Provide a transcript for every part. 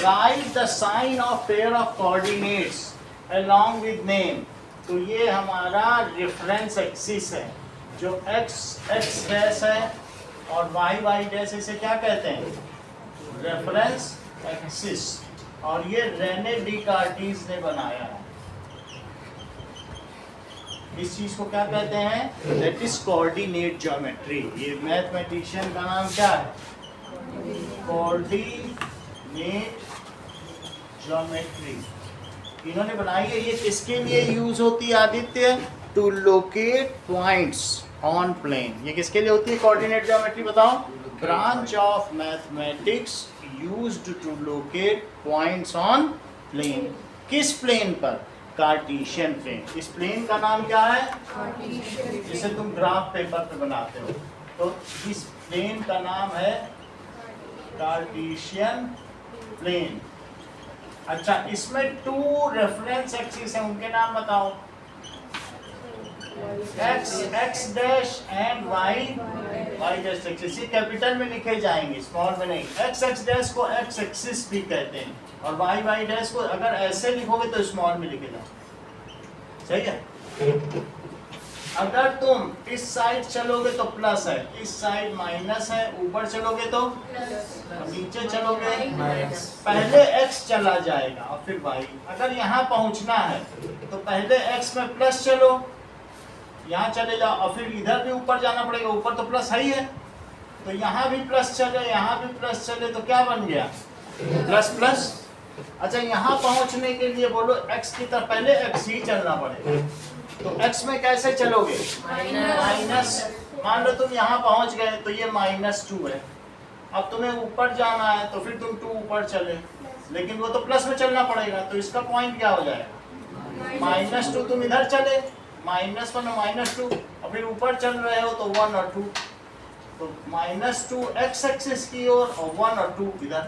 Write the sign of pair of coordinates along with name। तो ये हमारा reference axis है, जो x x डैश है और y y डैश, इसे क्या कहते हैं? Reference axis. और ये रेने डिकार्टिस ने बनाया है। इस चीज को क्या कहते हैं? That is coordinate geometry. ये मैथमेटिशियन का नाम क्या है? कोऑर्डिनेट ज्योमेट्री इन्होंने बनाई है। ये किसके लिए यूज होती है Aditya? To locate points on plane. ये किसके लिए होती है कोऑर्डिनेट ज्योमेट्री बताओ? Branch of mathematics used to locate points on plane. किस प्लेन पर? Cartesian plane. इस प्लेन का नाम क्या है? कार्टेशियन। जिसे तुम ग्राफ पेपर पे बनाते हो, तो इस प्लेन का नाम है कार्टेशियन प्लेन। अच्छा, इसमें टू रेफरेंस एक्सिस हैं, उनके नाम बताओ। x x dash and y y dash axis. ये कैपिटल में लिखे जाएंगे, स्मॉल में नहीं। x x डैश को x एक्सिस भी कहते हैं, और y y डैश को अगर ऐसे लिखोगे तो स्मॉल में लिखेगा। सही है? अगर तुम इस साइड चलोगे तो प्लस है, इस साइड माइनस है, ऊपर चलोगे तो नीचे चलोगे पहले x चला जाएगा और फिर y। अगर यहाँ पहुँचना है तो पहले x में प्लस चलो, यहाँ चले जाओ, और फिर इधर भी ऊपर जाना पड़ेगा। ऊपर तो प्लस है ही है, तो यहाँ भी प्लस चले, यहाँ भी प्लस चले, तो क्या बन गया? Plus plus. अच्छा, यहाँ पहुँचने के लिए बोलो x की तरफ पहले x ही चलना पड़ेगा। तो x में कैसे चलोगे? माइनस। मान लो तुम यहाँ पहुँच गए तो ये -2 है। अब तुम्हें ऊपर जाना है तो फिर तुम 2 ऊपर चले, लेकिन वो तो प्लस में चलना पड़ेगा, तो इसका पॉइंट क्या हो जाएगा? -2। तुम इधर चले, -1 और -2, और फिर ऊपर चल रहे हो तो 1 और 2, तो -2 x एक्सिस की ओर और 1 और 2 इधर।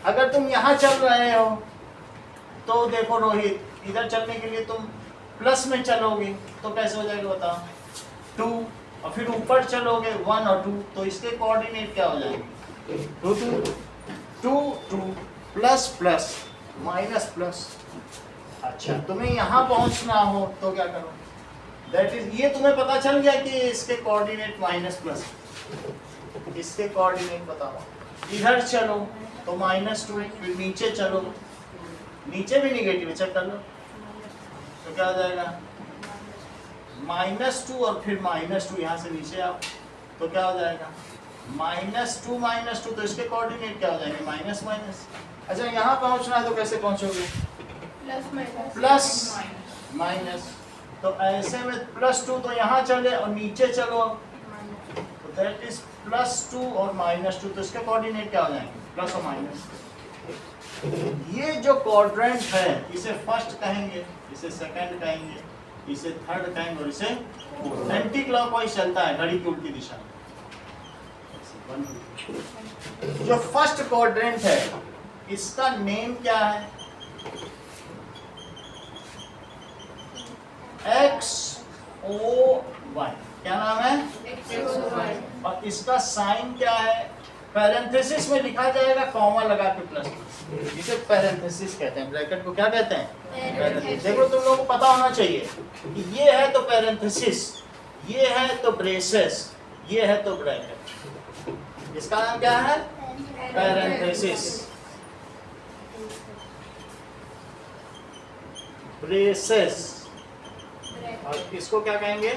अगर तुम यहाँ चल रहे हो तो देखो रोहित, इधर चलने के लिए तुम प्लस में चलोगे तो कैसे हो जाएगा बताओ? 2, और फिर ऊपर चलोगे 1 और 2, तो इसके कोऑर्डिनेट क्या हो जाएंगे? 2 2 प्लस प्लस माइनस प्लस। अच्छा, तुम्हें यहाँ पहुँचना हो तो क्या करो? दैट इज, ये तुम्हें पता चल गया कि इसके कोऑर्डिनेट माइनस प्लस। इसके कोऑर्डिनेट बताओ। इधर चलो तो -2, फिर नीचे चलो, नीचे भी निगेटिव चेक कर लो, तो क्या हो जाएगा? -2 और फिर -2, यहाँ से नीचे आओ तो क्या हो जाएगा? -2 तो इसके कोऑर्डिनेट क्या हो जाएंगे? Minus minus. अच्छा, यहाँ पहुँचना है तो कैसे पहुँचोगे? Plus minus. तो ऐसे में +2 तो यहाँ चले और नीचे चलो, तो दैट इज +2 और -2, तो इसके कोऑर्डिनेट क्या हो जाएंगे? प्लस और माइनस। ये जो क्वाड्रेंट है इसे फर्स्ट कहेंगे, इसे सेकंड कहेंगे, इसे थर्ड कहेंगे, और इसे एंटी क्लॉकवाइज चलता है, घड़ी की उल्टी दिशा में। जो फर्स्ट क्वाड्रेंट है इसका नेम क्या है? एक्स ओ वाई, क्या नाम है? और इसका साइन क्या है? पैरेंथेसिस में लिखा जाएगा कॉमा लगा के प्लस, जिसे पैरेंथेसिस कहते हैं। ब्रैकेट को क्या कहते हैं? पैरेंथेसिस। देखो तुम लोगों को पता होना चाहिए कि ये है तो पैरेंथेसिस, ये है तो ब्रेसेस, ये है तो ब्रैकेट। इसका नाम क्या है? पैरेंथेसिस, ब्रेसेस, और इसको क्या कहेंगे?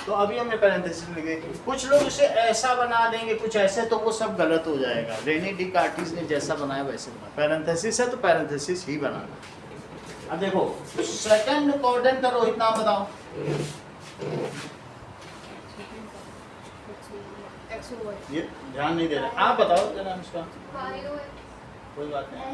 तो अभी हमने पैरेंथेसिस लिखे। कुछ लोग इसे ऐसा बना देंगे, कुछ ऐसे, तो वो सब गलत हो जाएगा। रेनी डिकार्टिस ने जैसा बनाया वैसे बनाया। पैरेंथेसिस है तो पैरेंथेसिस ही बनाना। अब देखो सेकंड कोऑर्डिनेट का रोहित नाम बताओ। ये ध्यान नहीं दे रहे, आप बताओ क्या नाम इसका? कोई बात नहीं।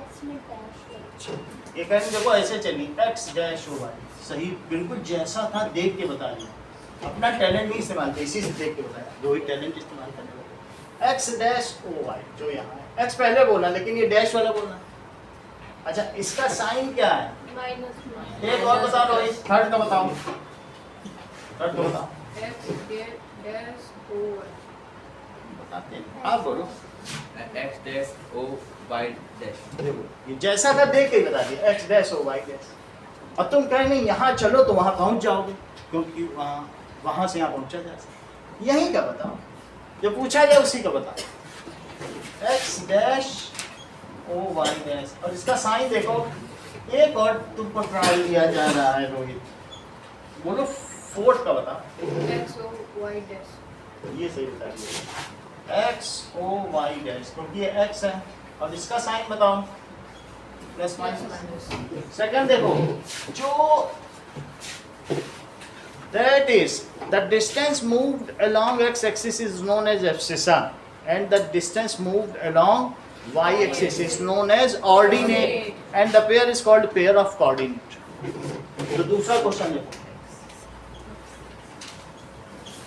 ये कहेंगे देखो ऐसे चलिए, एक्स डैश ओ वाई, सही बिल्कुल जैसा था देख के बता दिया। अपना टैलेंट नहीं इस्तेमाल किया, इसी से देख के बताया। रोहित टैलेंट इस्तेमाल करने लगा। एक्स डैश ओ वाई जो यहाँ है, एक्स पहले बोला लेकिन ये डैश वाला बोलना। अच्छा इसका साइन क्या है? माइनस। एक और बता रोहित, थर्ड का बताओ। थर्ड का बताओ। बताते हैं, आप बोलो। X dash O Y dash. देखो ये जैसा था देख के बता दिया, X dash O Y dash. और तुम कहे नहीं यहाँ चलो तो वहाँ पहुँच जाओगे, क्योंकि वहाँ से यहाँ पहुँचा जा सकता। यहीं का बताओ, जो पूछा जाए उसी का बताओ। X dash O Y dash, और इसका साइन देखो। एक और तुमको ट्राई दिया जा रहा है रोहित, बोलो फोर्थ का बताओ। X O Y dash. ये सही बता दिया, एक्स ओ वाई डैश, क्योंकि ये एक्स है। और इसका साइन बताओ, प्लस माइनस। सेकंड देखो, जो that is the distance moved along x axis is known as abscissa and the distance moved along y axis is known as ordinate and the pair is called pair of coordinate। तो दूसरा question देखो,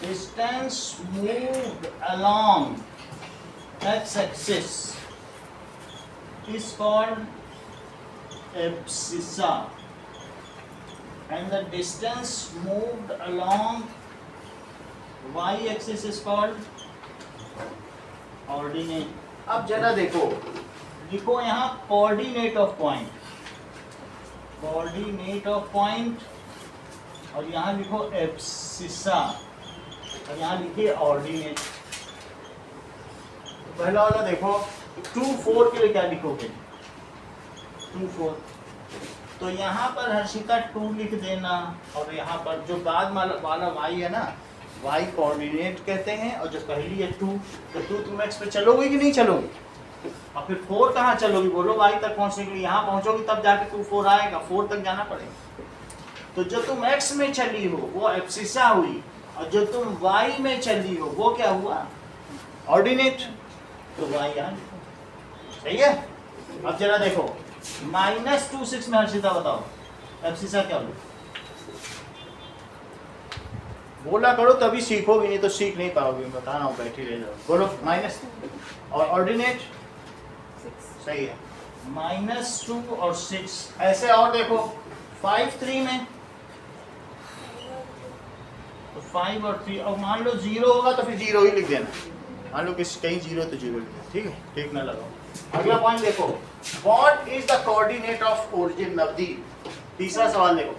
distance moved along x axis is called abscissa and the distance moved along y axis is called ordinate। अब जरा देखो, लिखो यहाँ coordinate of point, coordinate of point, और यहाँ लिखो एब्सिसा, और यहाँ लिखिए ऑर्डिनेट। पहला वाला देखो, 2 4 के लिए क्या लिखोगे? 2 4, तो यहाँ पर हर्षिता 2 लिख देना, और यहाँ पर जो बाद वाला y है ना, y कोऑर्डिनेट कहते हैं, और जो पहली है 2, तो 2 तुम x पे चलोगे कि नहीं चलोगे? और फिर 4 कहाँ चलोगी? बोलो y तक पहुँचने के लिए, यहाँ पहुँचोगी तब जाके 2 4 आएगा, 4 तक जाना पड़ेगा। तो जो तुम x में चली हो वो एब्सिसा हुई, और जो तुम y में चली हो वो क्या हुआ? ऑर्डिनेट। तो y यहाँ लिखो, सही है। अब जरा देखो, -2 6 में हर्षिता बताओ एब्सिसा क्या हुआ? बोला करो तभी सीखोगे, नहीं तो सीख नहीं पाओगे। बता रहा हूँ, बैठी रह जाओ। बोलो माइनस, और ऑर्डिनेट सही है, -2 और 6। ऐसे और देखो, 5 3 में, तो 5 और 3, और मान लो 0 होगा तो फिर 0 ही लिख देना। मान लो किसी कहीं 0 तो 0 लिख देना, ठीक है, ठीक ना लगाओ। अगला पॉइंट देखो, what is the coordinate of origin Navdeep. तीसरा सवाल देखो,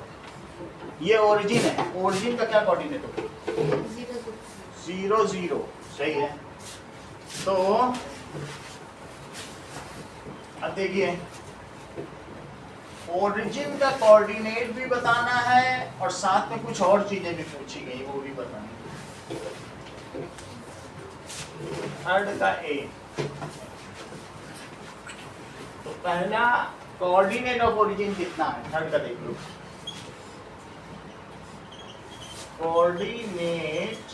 ये ओरिजिन है, ओरिजिन का क्या कोऑर्डिनेट होगा? 0 0, सही है। तो अब देखिए, ओरिजिन का कोऑर्डिनेट भी बताना है और साथ में कुछ और चीजें भी पूछी गई, वो भी बतानी है। थर्ड का ए, तो पहला कोऑर्डिनेट ऑफ ओरिजिन कितना है? थर्ड का देख लो, coordinate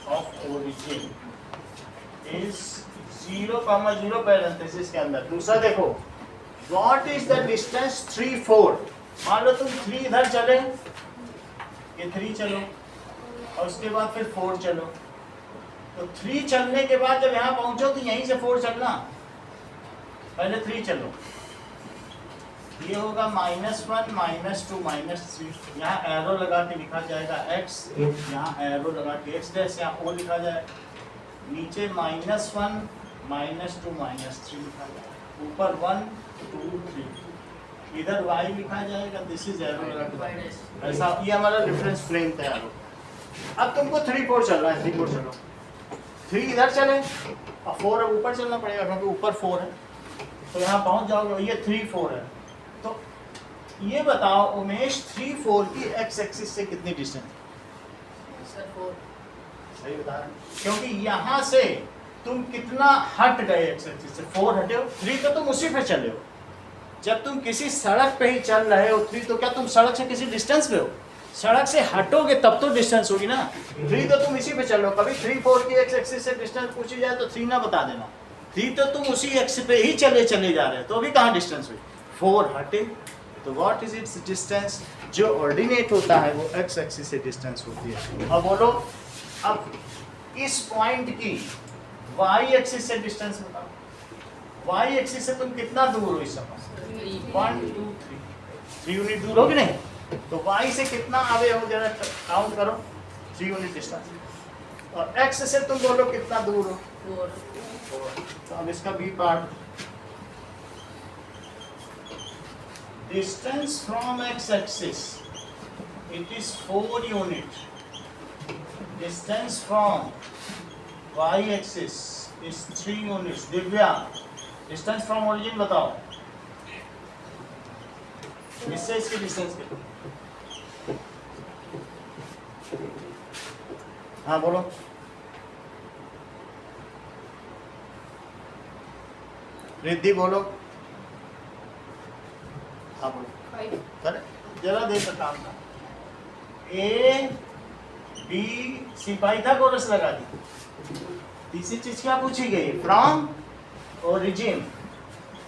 of origin is 0,0 parenthesis के अंदर। दूसरा देखो, व्हाट इज द डिस्टेंस 3 4। मान लो तुम 3 इधर चले, ये 3 चलो, और उसके बाद फिर 4 चलो, तो 3 चलने के बाद जब यहाँ पहुंचो तो यहीं से 4 चलना, पहले 3 चलो, ये होगा -1 -2 -3, यहाँ एरो लगा के लिखा जाएगा x, यहाँ एरो लगा के x डैश, यहाँ o लिखा जाए, नीचे -1 -2 -3 लिखा जाए, ऊपर 1 2 3, इधर y लिखा जाएगा, दिस इज एरो लगा के ऐसा। ये हमारा रेफरेंस फ्रेम तैयार हो। अब तुमको 3 4 चल रहा है, 3 4 चलो, 3 इधर चले और 4 अब ऊपर चलना पड़ेगा क्योंकि ऊपर 4 है, तो यहाँ पहुँच जाओगे, ये 3 4 है। तो ये बताओ उमेश 3 4 की x एक्सिस से कितनी डिस्टेंस है? सर 4। सही बता रहे हैं, क्योंकि यहाँ से तुम कितना हट गए x एक्सिस से? 4 हटे हो, 3 तो तुम उसी पे चले हो। जब तुम किसी सड़क पे ही चल रहे हो 3, तो क्या तुम सड़क से किसी डिस्टेंस पे हो? सड़क से हटोगे तब तो डिस्टेंस होगी ना। 3 तो तुम इसी पे चल रहे हो, कभी 3 4 की x एक्सिस से डिस्टेंस पूछी जाए तो 3 ना बता देना, 3 तो तुम उसी एक्स पे ही चले जा रहे हो, तो अभी कहाँ डिस्टेंस हुई? 4 हटे, तो व्हाट इज इट्स डिस्टेंस? जो ऑर्डिनेट होता है वो x एक्सिस से डिस्टेंस होती है। अब बोलो, अब इस पॉइंट की y एक्सिस से डिस्टेंस बताओ, y एक्सिस से तुम कितना दूर हो इस समय? 1 2 3 यूनिट दूर हो कि नहीं? तो y से कितना आगे हो, जरा काउंट करो, 3 यूनिट डिस्टेंस, और x से तुम बोलो कितना दूर हो? 4। तो अब इसका B part, distance from x axis it is 4 unit, distance from y axis is 3 units. Divya, distance from origin बताओ, इससे इसकी डिस्टेंस कितना? हाँ बोलो, रिद्धि बोलो, हाँ बोलो, 5। चले जरा देर तक काम था। A B C पाइथागोरस लगा दी। तीसरी चीज क्या पूछी गई? From origin.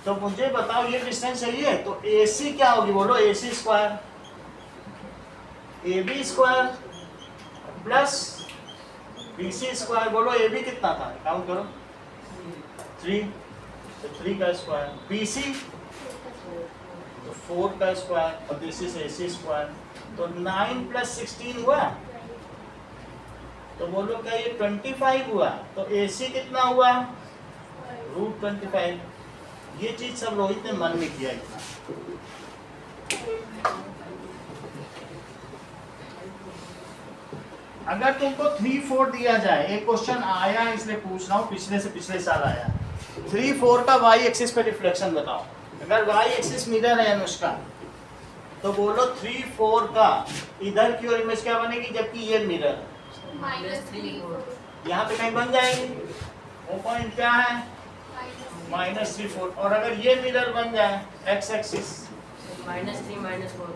तो मुझे बताओ ये डिस्टेंस सही है, तो AC क्या होगी? बोलो AC square, AB square plus BC square. बोलो AB कितना था, काउंट करो, 3, तो 3 का स्क्वायर, BC तो 4 का स्क्वायर, और दिस इज AC स्क्वायर, तो 9 + 16 हुआ। तो बोलो क्या ये 25 हुआ? तो AC कितना हुआ? √25। ये चीज सब रोहित ने मन में किया इतना। अगर तुमको 3 4 दिया जाए, एक क्वेश्चन आया इसलिए पूछ रहा हूँ, पिछले से पिछले साल आया, 3 4 का y एक्सिस पे रिफ्लेक्शन बताओ। अगर y एक्सिस मिरर है अनुष्का, तो बोलो 3 4 का इधर की ओर इमेज क्या बनेगी, जबकि ये मिरर है, -3 यहाँ पे कहीं बन जाएगी। वो पॉइंट क्या है? -3 4। और अगर ये मिरर बन जाए x एक्सिस, -3 -4।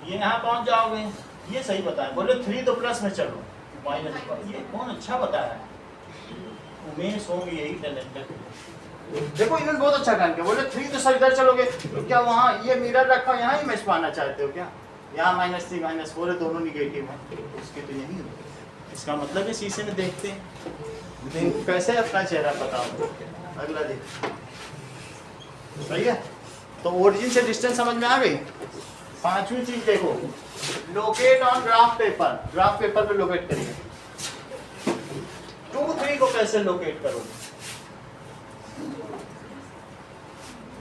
ये यहाँ पहुँच जाओगे। ये सही बताया, बोले 3 तो प्लस में चलो, माइनस। ये कौन अच्छा बताया? उमेश होंगे यही टैलेंटेड। देखो इन्होंने बहुत अच्छा काम किया, बोले 3 तो सर इधर चलोगे, तो क्या वहाँ ये मिरर रखा, यहाँ इमेज पाना चाहते हो क्या? यहाँ -3 -4 है, दोनों निगेटिव हैं, तो उसके तो यही है। इसका मतलब है शीशे में देखते हैं, कैसे अपना चेहरा बताओ, अगला देख। सही है, तो ओरिजिन से डिस्टेंस समझ में आ गई। पांचवी चीज देखो, locate on graph paper. Graph paper पे लोकेट करिए। 2 3 को कैसे लोकेट करोगे?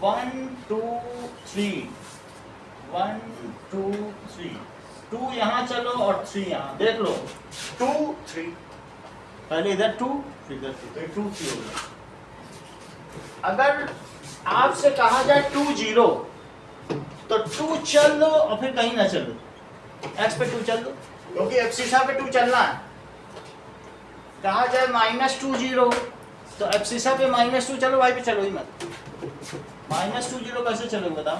1 2 3 1 2 3, 2 यहाँ चलो और 3 यहाँ, देख लो 2 3, पहले इधर 2 फिर इधर 2, तो 2 3 हो गया। अगर आपसे कहा जाए 2 0, तो 2 चल लो और फिर कहीं ना चलो, x पे 2 चल दो, क्योंकि एब्सिसा पे 2 चलना है। कहा जाए -2 0, तो एब्सिसा पे -2 चलो, y पे चलो ही मत। -2 0 कैसे चलोगे बताओ?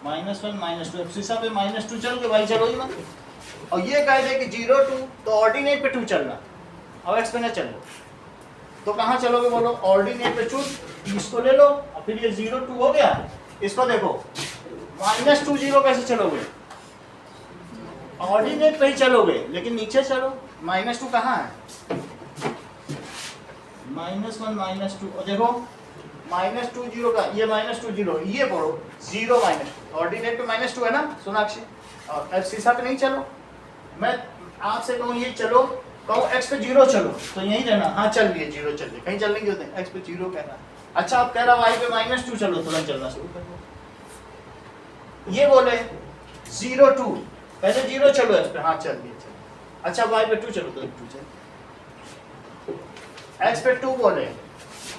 -1 -2, एब्सिसा पे -2 चलोगे, y चलो ही मत। और ये कह दे कि 0 2, तो ऑर्डिनेट पे 2 चलना, अब x पे ना चलो, तो कहाँ चलोगे बोलो? ऑर्डिनेट पे 2, इसको ले लो और फिर ये 0 2 हो गया। इसको देखो, -2 0 कैसे चलोगे? ऑर्डिनेट पे ही चलोगे, लेकिन नीचे चलो। -2 कहाँ है? -1 -2, और देखो -2 0 का ये -2 0 ये पढ़ो 0 माइनस ऑर्डिनेट पे -2 है ना सोनाक्षी और एब्सिसा पे नहीं चलो मैं आपसे कहूँ ये चलो कहूँ x पे 0 चलो तो यहीं रहना हाँ चल लिए 0 चल लिए कहीं चलने की होते हैं x पे 0 कहना अच्छा आप कह रहा y पे -2 चलो तुरंत चलना शुरू कर दो ये बोले 0 2 पहले 0 चलो x पे हाँ चल लिए चलो अच्छा y पे 2 चलो तो 2 चलो x पे 2 बोले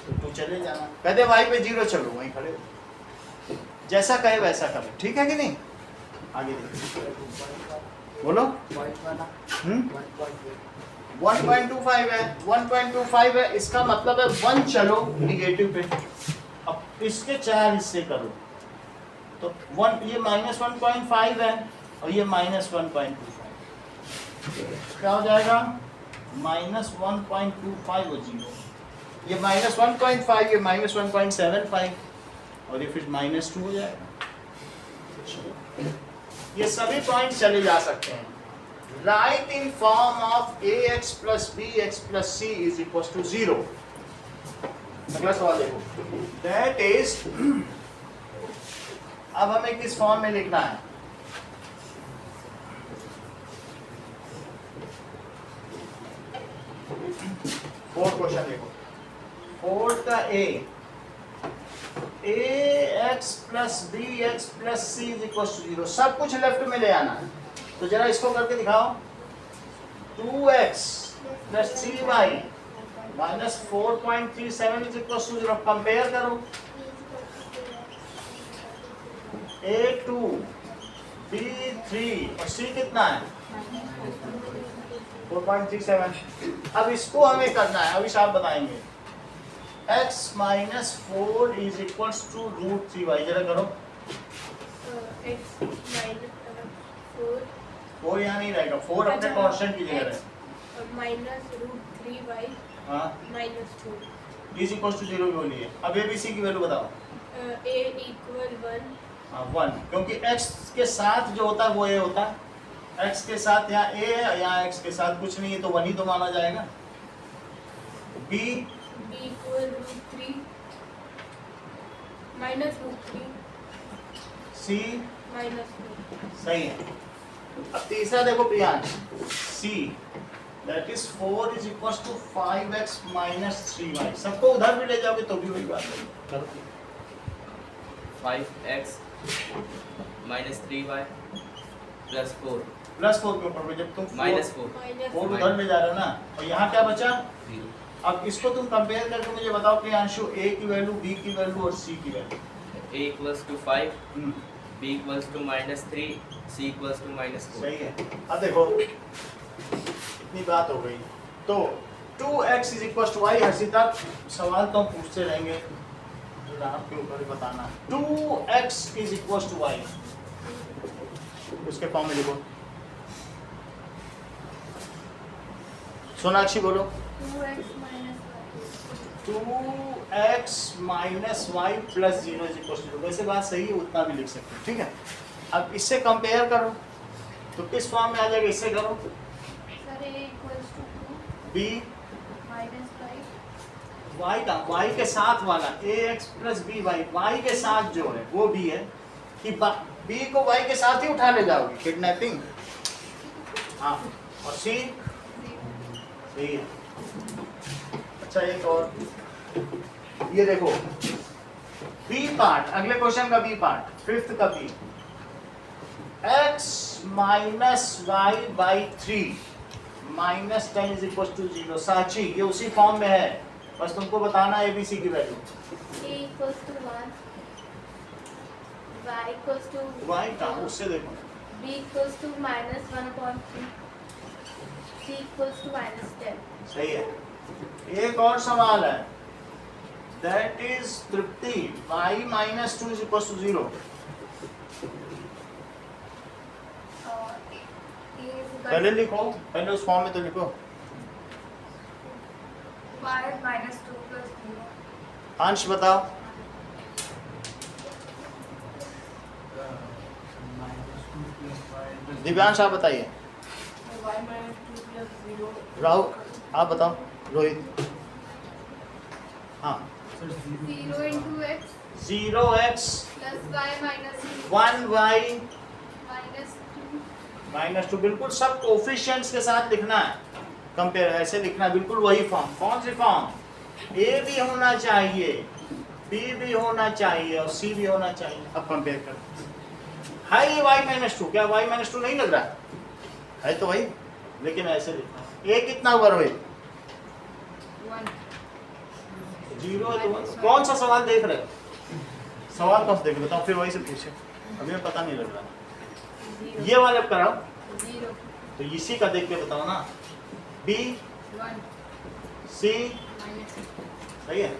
तो 2 चले जाना कहते y पे 0 चलो वहीं खड़े हो। जैसा कहे वैसा करो ठीक है कि नहीं आगे देखिए बोलो 1.25 है 1.25 है इसका मतलब है 1 चलो निगेटिव पे अब इसके 4 हिस्से करो तो 1 ये -1.5 है और ये -1.25 क्या हो जाएगा -1.25 और 0 ये -1.5 ये -1.75 और ये फिर -2 हो जाएगा ये सभी पॉइंट चले जा सकते हैं right in form of ax plus bx plus c is equals to 0 अगला सवाल देखो दैट इज अब हमें किस फॉर्म में लिखना है फोर्थ क्वेश्चन देखो फोर्थ का ax plus bx plus c is equals to 0 सब कुछ लेफ्ट में ले आना है तो जरा इसको करके दिखाओ 2x plus 3y minus 4.37 is equals to 0 compare करो a2 b3 और c कितना है 4.37 अब इसको हमें करना है अभी आप बताएंगे x minus 4 is equals to √3y जरा करो x minus 4 4 यहाँ नहीं रहेगा 4 अपने कांस्टेंट की जगह है minus √3y हाँ minus 2 is equals to 0 की बोलिए अब abc की वैल्यू बताओ a equal 1 हाँ 1 क्योंकि x के साथ जो होता है वो a होता है x के साथ यहाँ a है यहाँ x के साथ कुछ नहीं है तो 1 ही तो माना जाएगा b equal √3 minus √3 c minus 2 सही है अब तीसरा देखो Priyansh c that is 4 is equals to 5x minus 3y सबको उधर भी ले जाओगे तो भी वही बात है करो 5x minus 3y plus 4 plus 4 के ऊपर जब तुम minus 4 minus 4 उधर ले जा रहे हो ना और यहाँ क्या बचा 0 अब इसको तुम कंपेयर करके मुझे बताओ प्रियांशु a की वैल्यू b की वैल्यू और c की value a equals to 5 b equals to -3 c equals to -4 सही है अब देखो इतनी बात हो गई तो 2x is equals to y Harshita सवाल तो हम पूछते रहेंगे तो आपके ऊपर ही बताना 2x is equals to y उसके फॉर्म में लिखो सोनाक्षी बोलो 2x minus y 2x minus y plus 0 is equals to 0 वैसे बात सही है उतना भी लिख सकते हो ठीक है अब इससे कंपेयर करो तो किस फॉर्म में आ जाएगा इससे करो sir a equals to 2 b minus 5 y का y के साथ वाला ax plus by y के साथ जो है वो b है कि b को y के साथ ही उठा ले जाओगे किडनैपिंग हाँ और c सही है अच्छा एक और ये देखो बी पार्ट अगले क्वेश्चन का बी पार्ट फिफ्थ का B x minus Y by 3 minus 10 is equal to 0 Saachi ये उसी फॉर्म में है बस तुमको बताना है एबीसी की value a equals to 1 y equals to y का उससे देखो b equals to minus 1/3 c equals to minus 10 सही है एक और सवाल है that is Tripti y minus 2 is equal to 0 पहले लिखो पहले उस फॉर्म में तो लिखो y minus 2 plus 0 अंश बताओ दिव्यांश आप बताइए y minus 2 plus 0 राहुल आप बताओ रोहित हाँ 0 into x 0x plus y minus 1y minus 2 -2 बिल्कुल सब कोफिशिएंट्स के साथ लिखना है, कंपेयर ऐसे लिखना है, बिल्कुल वही फॉर्म। कौन सी फॉर्म? a भी होना चाहिए, b भी होना चाहिए और c भी होना चाहिए। अब कंपेयर कर, है ये y -2, क्या y -2 नहीं लग रहा है तो वही, लेकिन ऐसे लिखना है। a कितना हुआ रोहित? 0 है तो 1। कौन सा सवाल देख रहे हो? सवाल कब देख बताओ, फिर वही से पूछे, अभी मैं पता नहीं लग रहा। ये वाले कराओ 0 तो इसी का देख के बताओ ना। b 1 c minus सही है।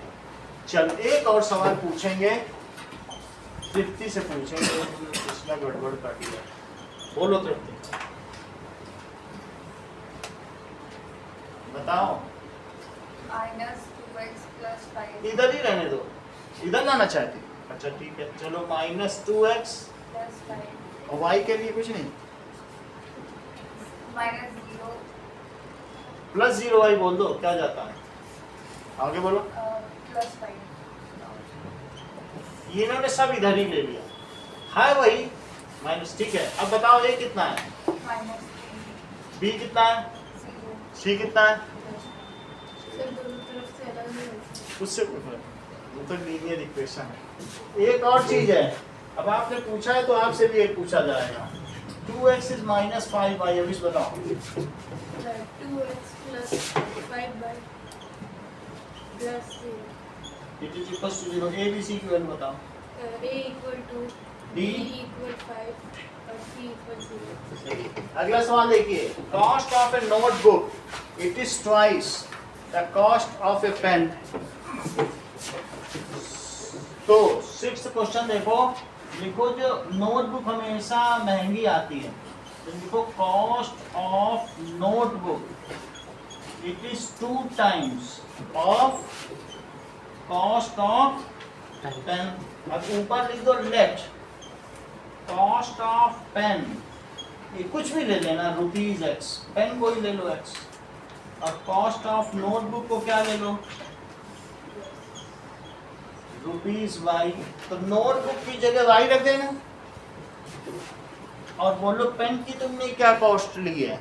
चल एक और सवाल पूछेंगे, तृप्ति से पूछेंगे, इसमें गड़बड़ कर दिया। बोलो तृप्ति, बताओ। minus 2x plus 5 इधर ही रहने दो, इधर लाना चाहती। अच्छा ठीक है, चलो -2x plus 5 और y के लिए कुछ नहीं, minus 0 +0y बोल दो, क्या जाता है? आगे बोलो। plus 5 इन्होंने सब इधर ही ले लिया, है वही माइनस। ठीक है, अब बताओ a कितना है, minus b कितना है, 0 c कितना है? सर दोनों तरफ से अलग नहीं होता। उससे कोई फर्क नहीं, वो तो लीनियर इक्वेशन है। एक और चीज है, अब आपने पूछा है तो आपसे भी एक पूछा जाएगा। 2x is -5y, अब इस बताओ। 2x plus 5y plus 0 It is equals to 0, a b c की वैल्यू बताओ। a equal to D b equal 5 और c equal 0। सही। अगला सवाल देखिए, cost of a notebook it is twice the cost of a pen. तो 6th question देखो, लिखो जो नोटबुक हमेशा महंगी आती है, तो लिखो cost of notebook it is 2 times of cost of pen. अब ऊपर लिख दो लेट कॉस्ट ऑफ पेन, ये कुछ भी ले लेना, ₹x, पेन को ही ले लो x, और कॉस्ट ऑफ नोटबुक को क्या ले लो, ₹y। तो नोटबुक की जगह y रख देना, और बोलो पेन की तुमने क्या कॉस्ट ली है,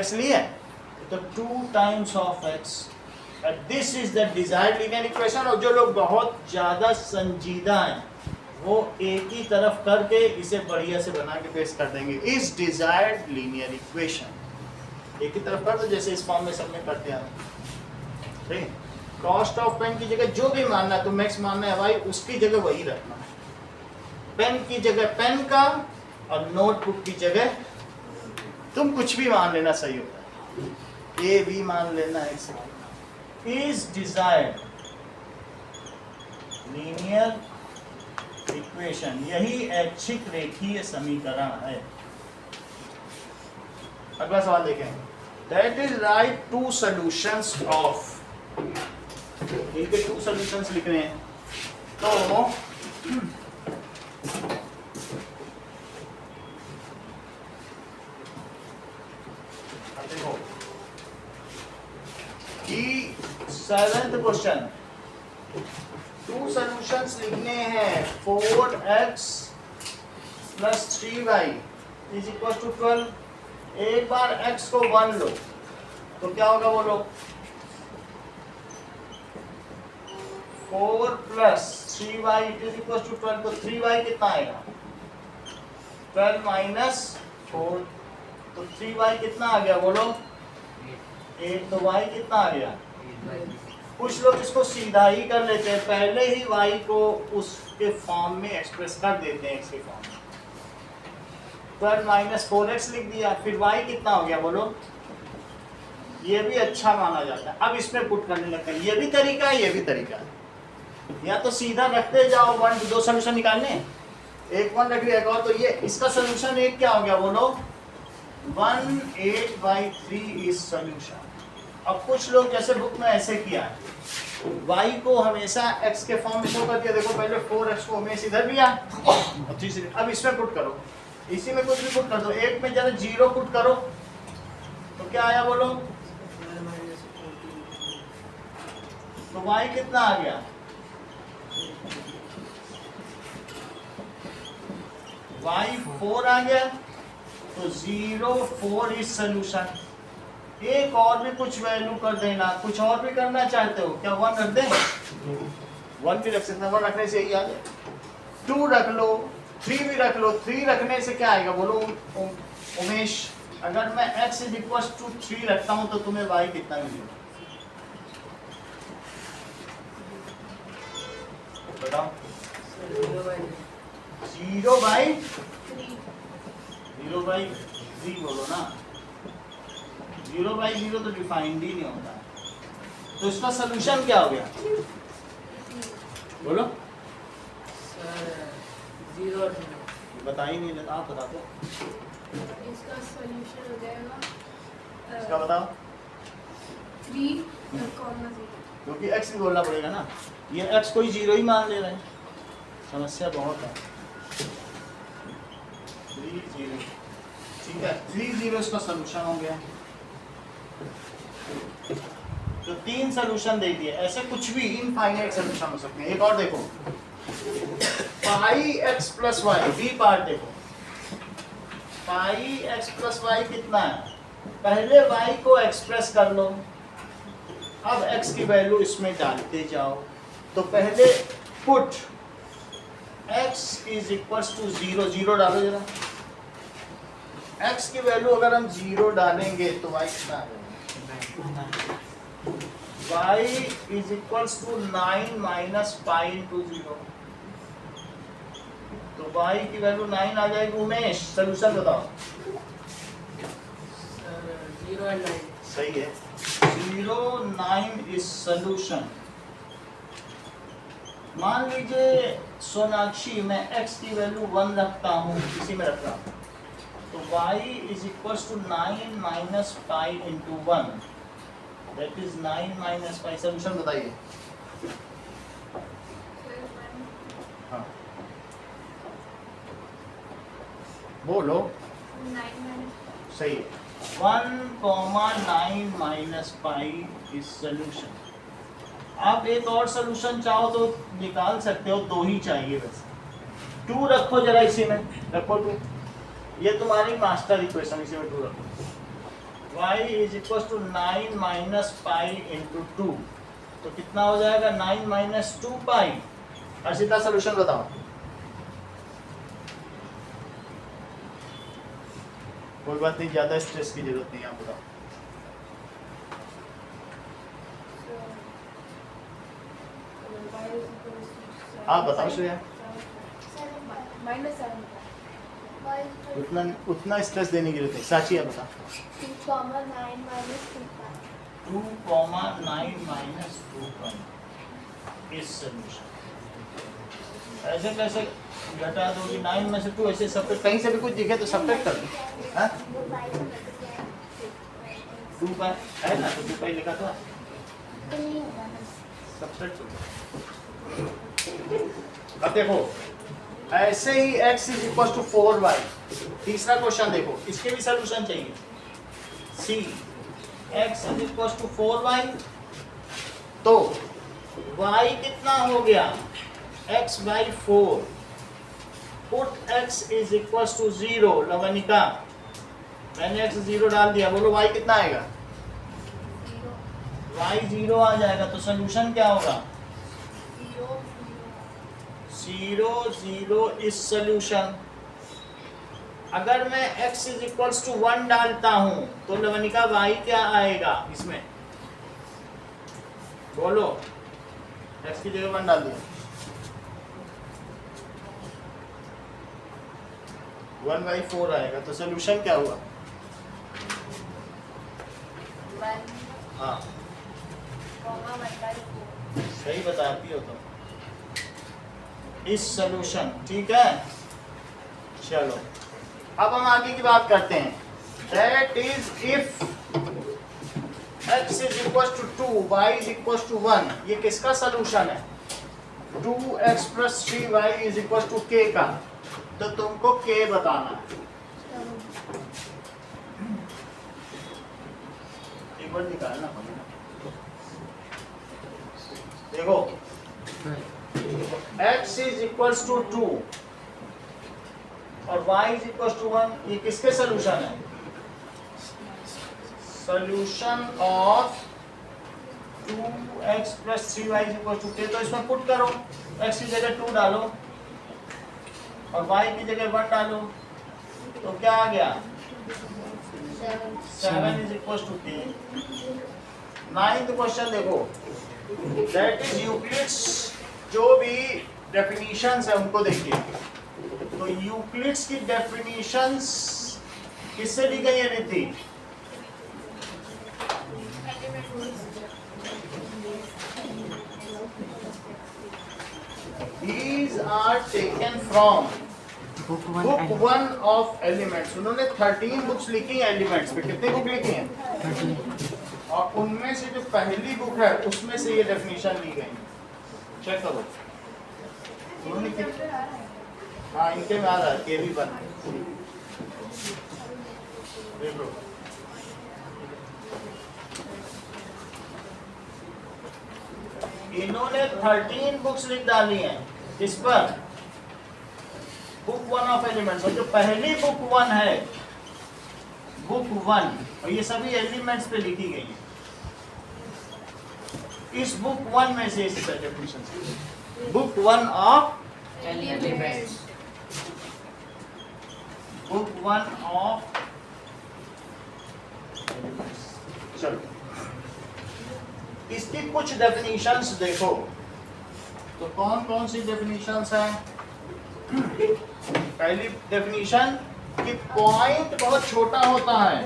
x ली है, तो 2 times of x। This is the desired linear equation. और जो लोग बहुत ज्यादा संजीदा हैं वो एक ही तरफ करके इसे बढ़िया से बना के पेश कर देंगे, इस डिजायर्ड लीनियर इक्वेशन एक ही तरफ कर दो, जैसे इस फॉर्म में सब में करते हैं। ठीक, कॉस्ट ऑफ पेन की जगह जो भी मानना है, तो मैक्स मानना है भाई, उसकी जगह वही रखना है। पेन की जगह पेन का, और नोटबुक की जगह तुम कुछ भी मान लेना, सही होता है। ए बी मान लेना है। इज डिजायर्ड लीनियर इक्वेशन, यही ऐच्छिक रेखीय समीकरण है। अगला सवाल देखें, that is right 2 solutions of, इनके 2 सॉल्यूशंस लिखने हैं। तो देखो कि 7th क्वेश्चन, 2 सॉल्यूशंस लिखने हैं। 4x plus 3y is equal to 12। एक बार x को 1 लो तो क्या होगा बोलो, 4 plus 3y is equal to 12। तो 3y कितना आएगा, 12 minus 4, तो 3y कितना आ गया बोलो, 8। तो y कितना आ गया, कुछ लोग इसको सीधा ही कर लेते हैं, पहले ही y को उसके फॉर्म में एक्सप्रेस कर देते हैं, x के फॉर्म में। 12 minus 4x लिख दिया, फिर y कितना हो गया बोलो, ये भी अच्छा माना जाता है। अब इसमें पुट करने लगता है, ये भी तरीका है, ये भी तरीका है। या तो सीधा रखते जाओ, 2 सोल्यूशन निकालने, एक 1 रख लिया, और तो ये इसका सोल्यूशन एक क्या हो गया बोलो, 1/8/3 इज सोल्यूशन। अब कुछ लोग जैसे बुक में ऐसे किया है, y को हमेशा x के फॉर्म में शो कर दिया। देखो पहले 4x को हमेशा इधर लिया और तीसरी, अब इसमें पुट करो, इसी में कुछ भी पुट कर दो। एक में जरा 0 पुट करो तो क्या आया बोलो, तो y कितना आ गया, y 4 आ गया तो 0 4 इज सोल्यूशन। एक और भी कुछ वैल्यू कर देना, कुछ और भी करना चाहते हो क्या? 1 रख दें, 1 भी रख सकते हैं, 1 रखने से यही आ गया। 2 रख लो, 3 भी रख लो। 3 रखने से क्या आएगा बोलो उमेश? अगर मैं x इज इक्वल टू 3 रखता हूं तो तुम्हें y कितना मिलेगा बताओ? 0/3 बोलो ना। 0/0 तो डिफाइंड ही नहीं होता, तो इसका सोल्यूशन क्या हो गया बोलो? सर 0 बता ही नहीं देता, आप बता दो इसका सॉल्यूशन हो जाएगा इसका बताओ। 3, 0 क्योंकि x भी बोलना पड़ेगा ना, ये x कोई 0 ही मान ले रहे हैं, समस्या बहुत है। 3 0 ठीक है, 3 0 इसका सोल्यूशन हो गया। तो 3 सोल्यूशन दे दिए, ऐसे कुछ भी इनफाइनाइट सोल्यूशन हो सकते हैं। एक और देखो, pi x plus Y, B part देखो, पाई x प्लस वाई कितना है? पहले y को एक्सप्रेस कर लो, अब x की वैल्यू इसमें डालते जाओ। तो पहले put x is equal to 0, 0 डालो जरा। x की वैल्यू अगर हम 0 डालेंगे तो y कितना आएगा? y is equal to 9 minus pi into 0, तो y की वैल्यू 9 आ जाएगी। उमेश सोल्यूशन बताओ। सर 0 and 9 सही है, 0 9 इज सोल्यूशन। मान लीजिए सोनाक्षी मैं x की वैल्यू 1 रखता हूँ, इसी में रख रहा हूँ, तो y is equal to 9 minus pi into 1, that is 9 minus pi. Solution बताइए। हाँ बोलो, 9 सही है। 1,9 माइनस पाई इज सोल्यूशन। आप एक और सोल्यूशन चाहो तो निकाल सकते हो, 2 ही चाहिए वैसे। 2 रखो जरा, इसी में रखो 2, ये तुम्हारी मास्टर इक्वेशन, इसी में 2 रखो। y is equal to 9 minus pi into 2, तो कितना हो जाएगा? 9 माइनस 2 पाई। अर्षिता सोल्यूशन बताओ। कोई बात नहीं, ज्यादा स्ट्रेस की जरूरत नहीं, आप बताओ। आप बताओ श्रेया। -7 उतना स्ट्रेस देने की जरूरत नहीं। साक्षी आप बताओ। 2,9 minus 2 2,9 माइनस 2 इस सोल्यूशन। ऐसे कैसे घटा दोगी? 9 में से 2 ऐसे सब्ट्रैक्ट, कहीं से भी कुछ दिखे तो सब्ट्रैक्ट कर दो। हाँ 2 पाई है ना, तो 2 पाई लिखा तो सब्ट्रैक्ट कर दो। अब देखो ऐसे ही x is equal to 4y। तीसरा क्वेश्चन देखो, इसके भी सोल्यूशन चाहिए। c x is equal to 4y, तो y कितना हो गया? x by 4। Put x is equal to 0। Lavnika मैंने x 0 डाल दिया, बोलो y कितना आएगा? y 0 आ जाएगा, तो सोल्यूशन क्या होगा? 0 0 इज सोल्यूशन। अगर मैं x इज इक्वल टू 1 डालता हूं तो लवनिका y क्या आएगा इसमें? बोलो, x की जगह 1 डाल दिया, 1/4 आएगा, तो सोल्यूशन क्या हुआ? हाँ सही बताती हो तुम। इस सोल्यूशन, ठीक है। चलो अब हम आगे की बात करते हैं। That is if x is equal to 2, y is equal to 1, ये किसका सोल्यूशन है? 2x plus 3y is equal to k का। तो तुमको k बताना है। एक बार निकालना पड़ेगा। देखो x इज इक्वल्स टू 2 और y इज इक्वल्स टू 1, ये किसके सोल्यूशन है? Solution of 2x plus 3y is equals to 10। तो इसमें पुट करो, x की जगह 2 डालो और y की जगह 1 डालो, तो क्या आ गया? 7 is equals to 10। 9th question देखो, दैट इज यूक्लिड्स, जो भी डेफिनेशंस है उनको देखिए। तो यूक्लिड्स की डेफिनेशंस किससे ली गई है Riddhi? These are taken from book 1 of elements। उन्होंने 13 बुक्स लिखी हैं एलिमेंट्स पे। कितनी बुक लिखी हैं? और उनमें से जो पहली बुक है उसमें से ये डेफिनेशन ली गई। चेक करो उन्होंने, हाँ इनके में आ रहा है केवी 1। देख लो इन्होंने 13 बुक्स लिख डाली हैं इस पर, बुक 1 ऑफ एलिमेंट्स। और जो पहली बुक 1 है, बुक 1, और ये सभी एलिमेंट्स पे लिखी गई है। इस बुक 1 में से इस definition, book 1 of elements, book 1 of elements. चलो इसकी कुछ डेफिनेशंस देखो, तो कौन कौन सी डेफिनेशंस हैं? पहली डेफिनेशन कि पॉइंट बहुत छोटा होता है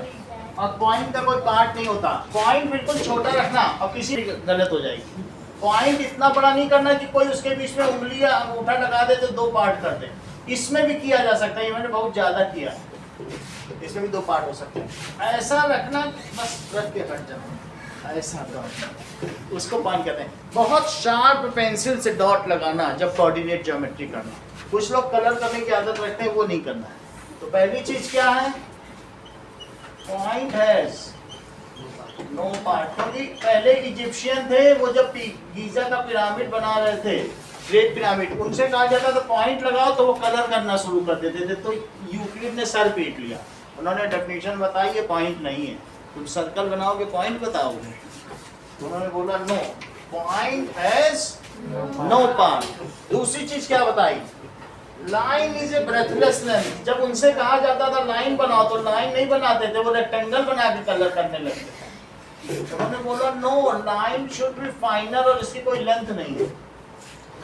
और पॉइंट का कोई पार्ट नहीं होता। पॉइंट बिल्कुल छोटा रखना और किसी गलत हो जाएगी। पॉइंट इतना बड़ा नहीं करना कि कोई उसके बीच में उंगली या अंगूठा लगा दे तो 2 पार्ट कर दे। इसमें भी किया जा सकता है, ये मैंने बहुत ज्यादा किया, इसमें भी 2 पार्ट हो सकते हैं। ऐसा रखना, बस रख के हट जाना, ऐसा डॉट, उसको पॉइंट कहते हैं। बहुत शार्प पेंसिल से डॉट लगाना जब कोऑर्डिनेट ज्योमेट्री करना। कुछ लोग कलर करने की आदत रखते हैं, वो नहीं करना है। तो पहली चीज क्या है? Point has no part. क्योंकि पहले इजिप्शियन थे, वो जब गीजा का पिरामिड बना रहे थे, ग्रेट पिरामिड, उनसे कहा जाता था पॉइंट लगाओ, तो वो कलर करना शुरू कर देते थे। तो यूक्लिड ने सर पीट लिया, उन्होंने डेफिनेशन बताई ये पॉइंट नहीं है, तुम सर्कल बनाओगे पॉइंट बताओगे। तो उन्होंने बोला no, point has no part. दूसरी चीज क्या बताई? Line is a breathless length. जब उनसे कहा जाता था लाइन बनाओ, तो लाइन नहीं बनाते थे, वो रेक्टेंगल बना के कलर करने लगते थे। तो उन्होंने बोला no, line should be finer, और इसकी कोई लेंथ नहीं है।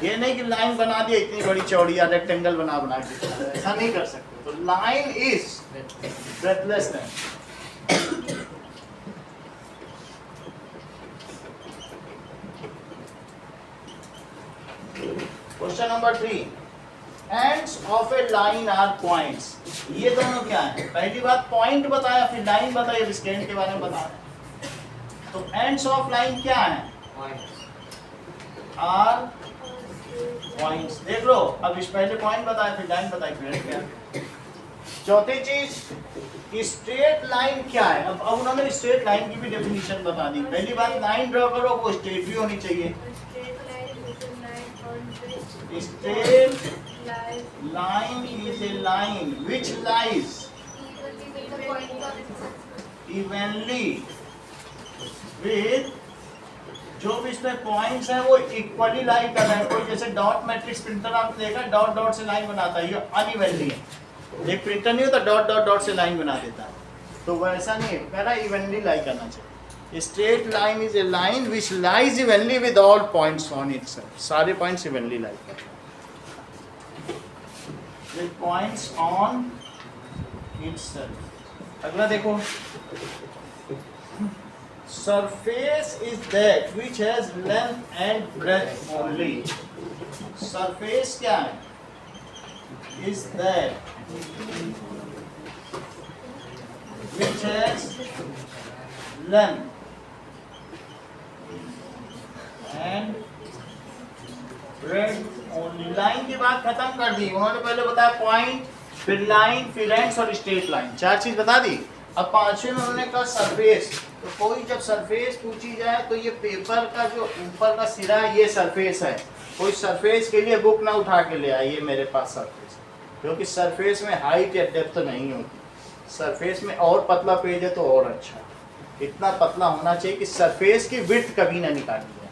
ये नहीं कि लाइन बना दी इतनी बड़ी चौड़ी या रेक्टेंगल बना के, ऐसा नहीं कर सकते। तो line is breathless length. Question number 3, ends of a line are points. ये दोनों क्या है? पहली बात पॉइंट बताया, फिर लाइन बताई, अब इसके एंड के बारे में बता रहे। तो एंड्स ऑफ लाइन क्या है? Are points. देख लो, अब इस पहले पॉइंट बताया, फिर लाइन बताई, फिर एंड क्या। चौथी चीज स्ट्रेट लाइन क्या है? अब उन्होंने स्ट्रेट लाइन की भी डेफिनेशन बता दी। पहली बात, लाइन ड्रॉ करो, वो स्ट्रेट भी होनी चाहिए। Straight line is a line which lies evenly with, जो भी इसमें पॉइंट्स हैं वो इक्वली लाई कर रहे हैं। कोई जैसे डॉट मैट्रिक्स प्रिंटर आपने देखा, डॉट डॉट से लाइन बनाता है, ये अनइवनली है। एक प्रिंटर नहीं होता डॉट डॉट डॉट से लाइन बना देता है, तो वैसा नहीं है, पहला इवनली लाई करना चाहिए। Straight line is a line which lies evenly with all points on itself. सारे पॉइंट्स इवनली लाई करते हैं विद पॉइंट्स ऑन इटसेल्फ। अगला देखो, surface is that which has length and breath only. Surface क्या है? Is that which has length and breath only. Line की बात खत्म कर दी उन्होंने, पहले बताया पॉइंट, फिर लाइन, फिर एंड्स और स्ट्रेट लाइन, 4 चीज बता दी। अब पांचवें में उन्होंने कहा सरफेस। तो कोई जब सरफेस पूछी जाए तो ये पेपर का जो ऊपर का सिरा है ये सरफेस है, कोई सरफेस के लिए बुक ना उठा के ले आइए मेरे पास सरफेस, क्योंकि सरफेस में हाइट या डेप्थ नहीं होती। सरफेस में और पतला पेज है तो और अच्छा, इतना पतला होना चाहिए कि सरफेस की विड्थ कभी ना निकाली जाए।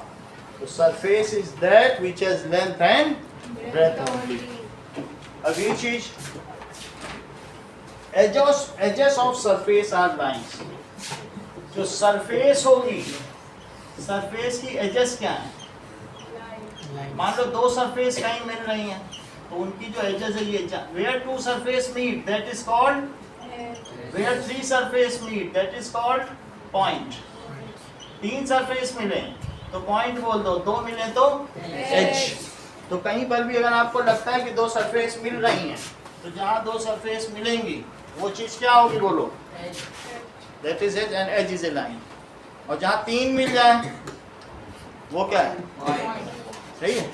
तो surface is that which has length and breadth only. अगली चीज, edges of surface are lines. जो सरफेस होगी, सरफेस की एजेस क्या है? मान लो दो सरफेस कहीं मिल रही हैं तो उनकी जो एजेस है ये, where two surface meet that is called, where three surface meet that is called point. तीन सरफेस मिले तो पॉइंट बोल दो, दो मिले तो एज। तो कहीं पर भी अगर आपको लगता है कि दो सरफेस मिल रही हैं तो जहाँ दो सरफेस मिलेंगी वो चीज क्या होगी बोलो? That is edge, and edge is a line. और जहाँ तीन मिल जाए वो क्या है? सही है,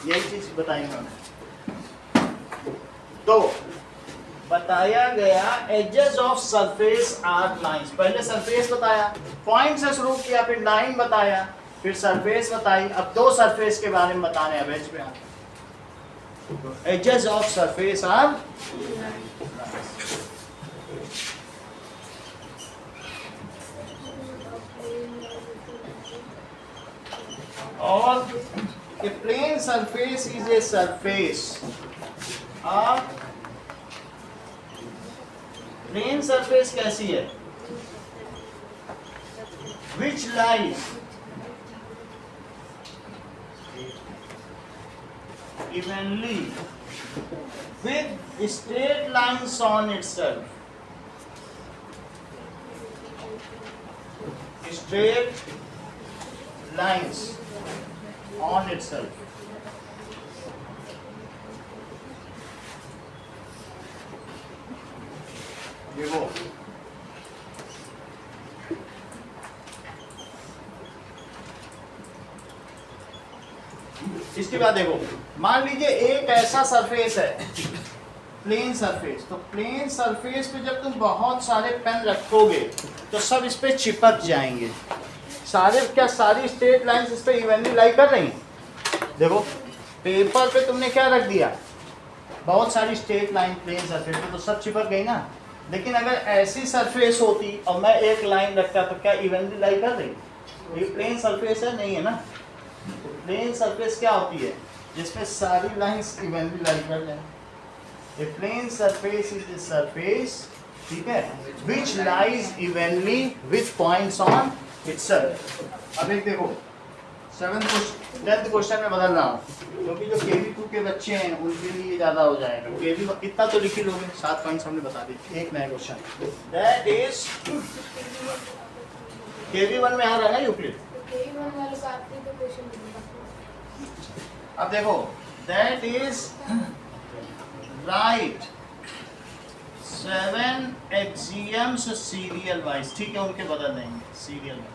यही चीज बताएंगे हमें। तो बताया गया edges of surface are lines. पहले सरफेस बताया, पॉइंट से शुरू किया, फिर लाइन बताया, फिर सरफेस बताई, अब दो सरफेस के बारे में बताने अब एज पे आते। एजेस ऑफ सरफेस आर, और a plane surface is a surface. Plane surface कैसी है? Which lies evenly with straight lines on itself. Straight lines on itself. देखो इसके बाद देखो, मान लीजिए एक ऐसा सरफेस है प्लेन सरफेस, तो प्लेन सरफेस पे जब तुम बहुत सारे पेन रखोगे तो सब इस पे चिपक जाएंगे। सारे क्या, सारी स्ट्रेट लाइंस इस पे इवनली लाई कर रही हैं? देखो पेपर पे तुमने क्या रख दिया, बहुत सारी स्ट्रेट लाइन प्लेन सरफेस पे, तो सब चिपक गई ना। लेकिन अगर ऐसी सरफेस होती और मैं एक लाइन रखता तो क्या इवनली लाई कर रही? ये प्लेन सरफेस है, नहीं है ना। तो प्लेन सरफेस क्या होती है? जिसमें सारी लाइंस इवनली लाई कर जाए। A plane surface is a surface, ठीक है, which lies evenly with points on itself. अब एक देखो 10th क्वेश्चन में बदल रहा हूँ क्योंकि जो KV2 के बच्चे हैं उनके लिए ज़्यादा हो जाएगा। KV कितना तो लिख ही लोगे, 7 पॉइंट्स हमने बता दी। एक नया क्वेश्चन, दैट इज KV1 में आ रहा है ना यूक्लिड। अब देखो that is right 7 axioms serial wise, ठीक है, उनके बदल देंगे सीरियल वाइज।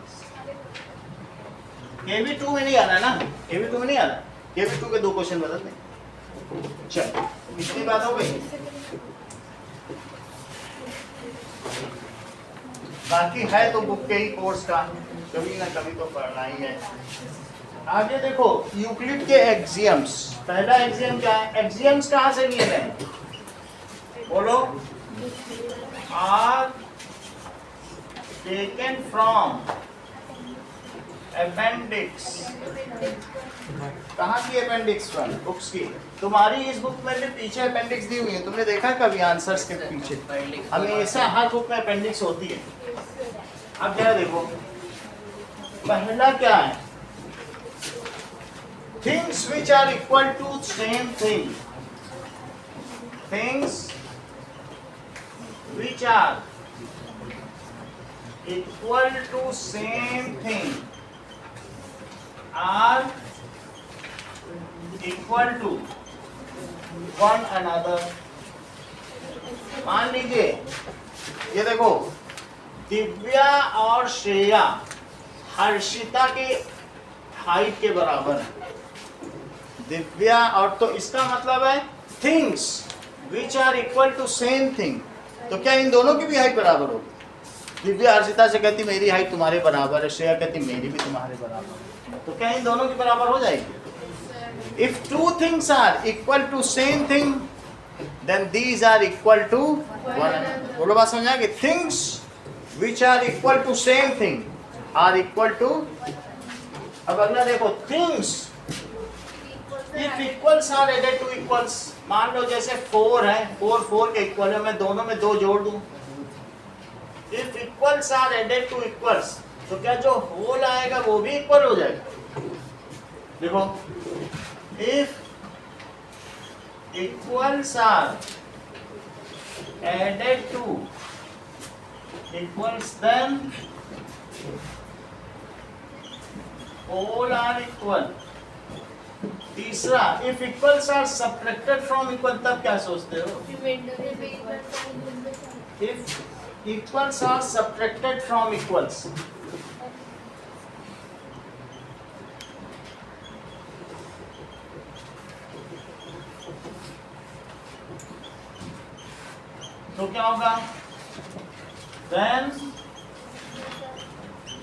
KV2 में नहीं आ रहा ना, KV2 में नहीं आ रहा, KV2 के 2 क्वेश्चन बदल दें। चलो इतनी बात हो गई। बाकी है तो बुक के ही कोर्स का, कभी ना कभी तो पढ़ना ही है। आगे देखो यूक्लिड के एक्सियम्स। पहला एक्सियम क्या है? एक्सियम्स कहाँ से लिए गए बोलो? Are taken from appendix. कहाँ की अपेंडिक्स? फ्रॉम बुक्स की। तुम्हारी इस बुक में भी पीछे अपेंडिक्स दी हुई है, तुमने देखा कभी आंसर्स के पीछे? हमेशा हर बुक में अपेंडिक्स होती है। अब क्या देखो, पहला क्या है? Things which are equal to same thing. Things which are equal to same thing are equal to one another। मान लीजिए ये देखो, दिव्या और श्रेया हर्षिता के हाइट के बराबर है। दिव्या और, तो इसका मतलब है things which are equal to same thing. तो क्या इन दोनों की भी हाइट बराबर होगी? दिव्या हर्षिता से कहती मेरी हाइट तुम्हारे बराबर है, श्रेया कहती मेरी भी तुम्हारे बराबर है, तो क्या इन दोनों के बराबर हो जाएगी? If two things are equal to same thing, then these are equal to one another. बोलो बात समझ आएगी? Things which are equal to same thing are equal to. अब अगला देखो, things if equals are added to equals. मान लो जैसे 4 है, 4 के इक्वल है, मैं दोनों में 2 जोड़ दूं. If equals are added to equals, तो क्या जो होल आएगा वो भी इक्वल हो जाएगा? देखो, if equals are added to equals, then all are equal. तीसरा, if equals are subtracted from equal, तब क्या सोचते हो? If equals are subtracted from equals, तो क्या होगा? Then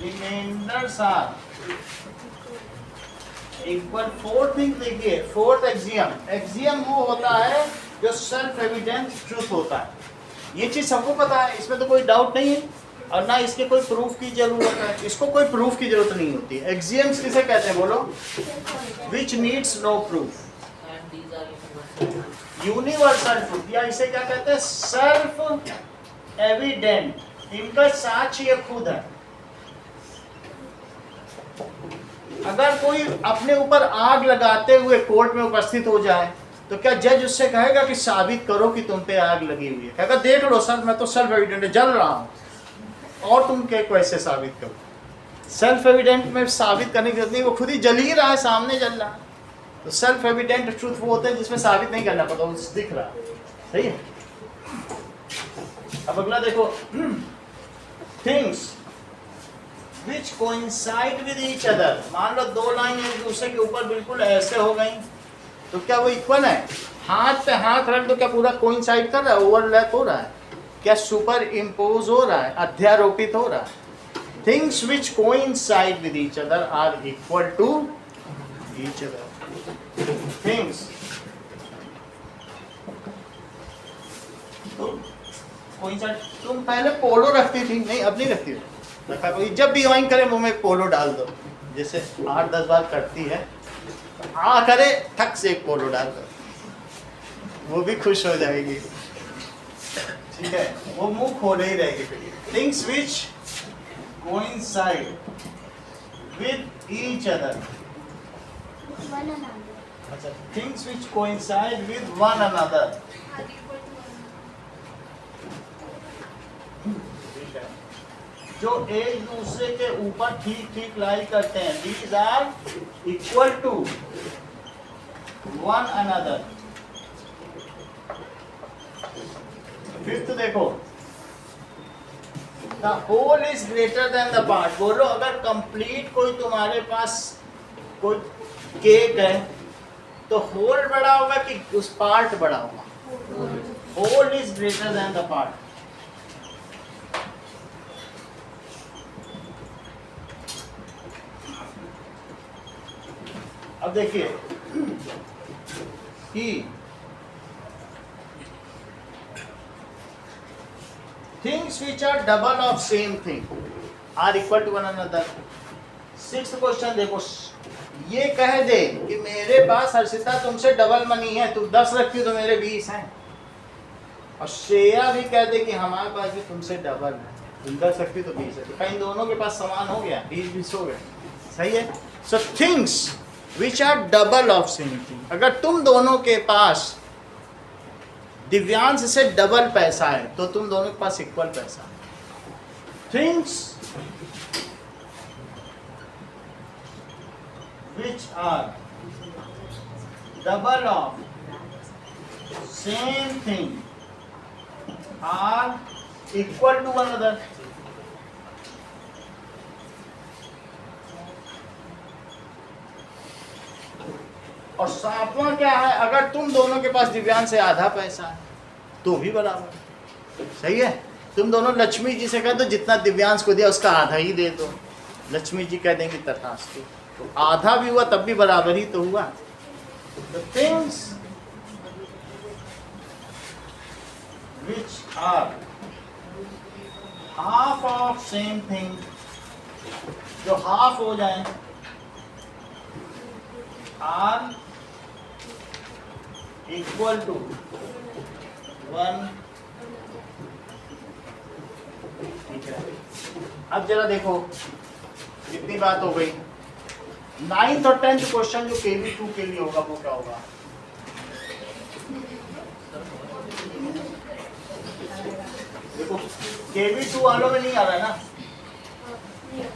remainders are equal. Fourth thing देखिए, फोर्थ एक्सियम वो होता है जो सेल्फ एविडेंट ट्रूथ होता है. ये चीज सबको पता है, इसमें तो कोई डाउट नहीं है, और ना इसके कोई प्रूफ की जरूरत है. इसको कोई प्रूफ की जरूरत नहीं होती. एक्सियम्स किसे कहते हैं बोलो? Which needs no proof. And these are universal truth, या इसे क्या कहते हैं? Self evident. इनका साक्ष्य ये खुद है. अगर कोई अपने ऊपर आग लगाते हुए कोर्ट में उपस्थित हो जाए, तो क्या जज उससे कहेगा कि साबित करो कि तुम पे आग लगी हुई है? कहेगा देख लो सर, मैं तो सेल्फ एविडेंट जल रहा हूँ, और तुम क्या कैसे साबित करो? सेल्फ एविडेंट में साबित करने की जरूरत नहीं, वो खुद ही जल ही रहा है, सामने जल रहा है. तो सेल्फ एविडेंट ट्रूथ वो होता है जिसमें साबित नहीं करना पड़ता, वो दिख रहा है. सही है. अब अगला देखो, things which coincide with each other. मान लो 2 लाइन एक दूसरे के ऊपर बिल्कुल ऐसे हो गई, तो क्या वो इक्वल है? हाथ पे हाथ रख दो, क्या पूरा कोइंसाइड कर रहा है? ओवरलैप हो रहा है? क्या सुपर इम्पोज हो रहा है? अध्यारोपित हो रहा है? Things which coincide with each other are equal to each other. Things तो coincide. तुम पहले पोलो रखती थी, नहीं अब नहीं रखती हो. रखा कोई जब भी ऑइन करे मुंह में पोलो डाल दो, जैसे 8-10 बार करती है, आ करे ठक से एक पोलो डाल दो, वो भी खुश हो जाएगी. ठीक है, वो मुंह खोले ही रहेगी. फिर things which coincide with each other. अच्छा, things which coincide with one another. जो एक दूसरे के ऊपर ठीक ठीक लाई करते हैं, these are equal to one another. Fifth देखो, the whole is greater than the part. बोलो अगर कंप्लीट कोई तुम्हारे पास कोई केक है, तो होल बड़ा होगा कि उस पार्ट बड़ा होगा? Whole is greater than the part. अब देखिए कि things which are double of same thing are equal to one another. 6th question देखो, ये कह दे कि मेरे पास हर्षिता तुमसे डबल मनी है, तुम 10 रखती हो तो मेरे 20 हैं, और श्रेया भी कह दे कि हमारे पास भी तुमसे डबल है, तुम 10 रखती तो 20 है, तो कहीं दोनों के पास समान हो गया, 20-20 हो गए. सही है. So things which are double of same thing, अगर तुम दोनों के पास दिव्यांश से डबल पैसा है तो तुम दोनों के पास इक्वल पैसा है. Things which are double of same thing are equal to one another. और 7वां क्या है, अगर तुम दोनों के पास दिव्यांश से आधा पैसा है तो भी बराबर. सही है. तुम दोनों लक्ष्मी जी से कह दो जितना दिव्यांश को दिया उसका आधा ही दे दो, लक्ष्मी जी कह देंगे तथास्तु, तो आधा भी हुआ तब भी बराबर ही तो हुआ. the things which are half of same thing, जो हाफ हो जाए, are equal to 1. ठीक है, अब जरा देखो, इतनी बात हो गई। 9th और 10th क्वेश्चन जो KB2 के लिए होगा वो क्या होगा? देखो KB2 वालों में नहीं आ रहा है ना,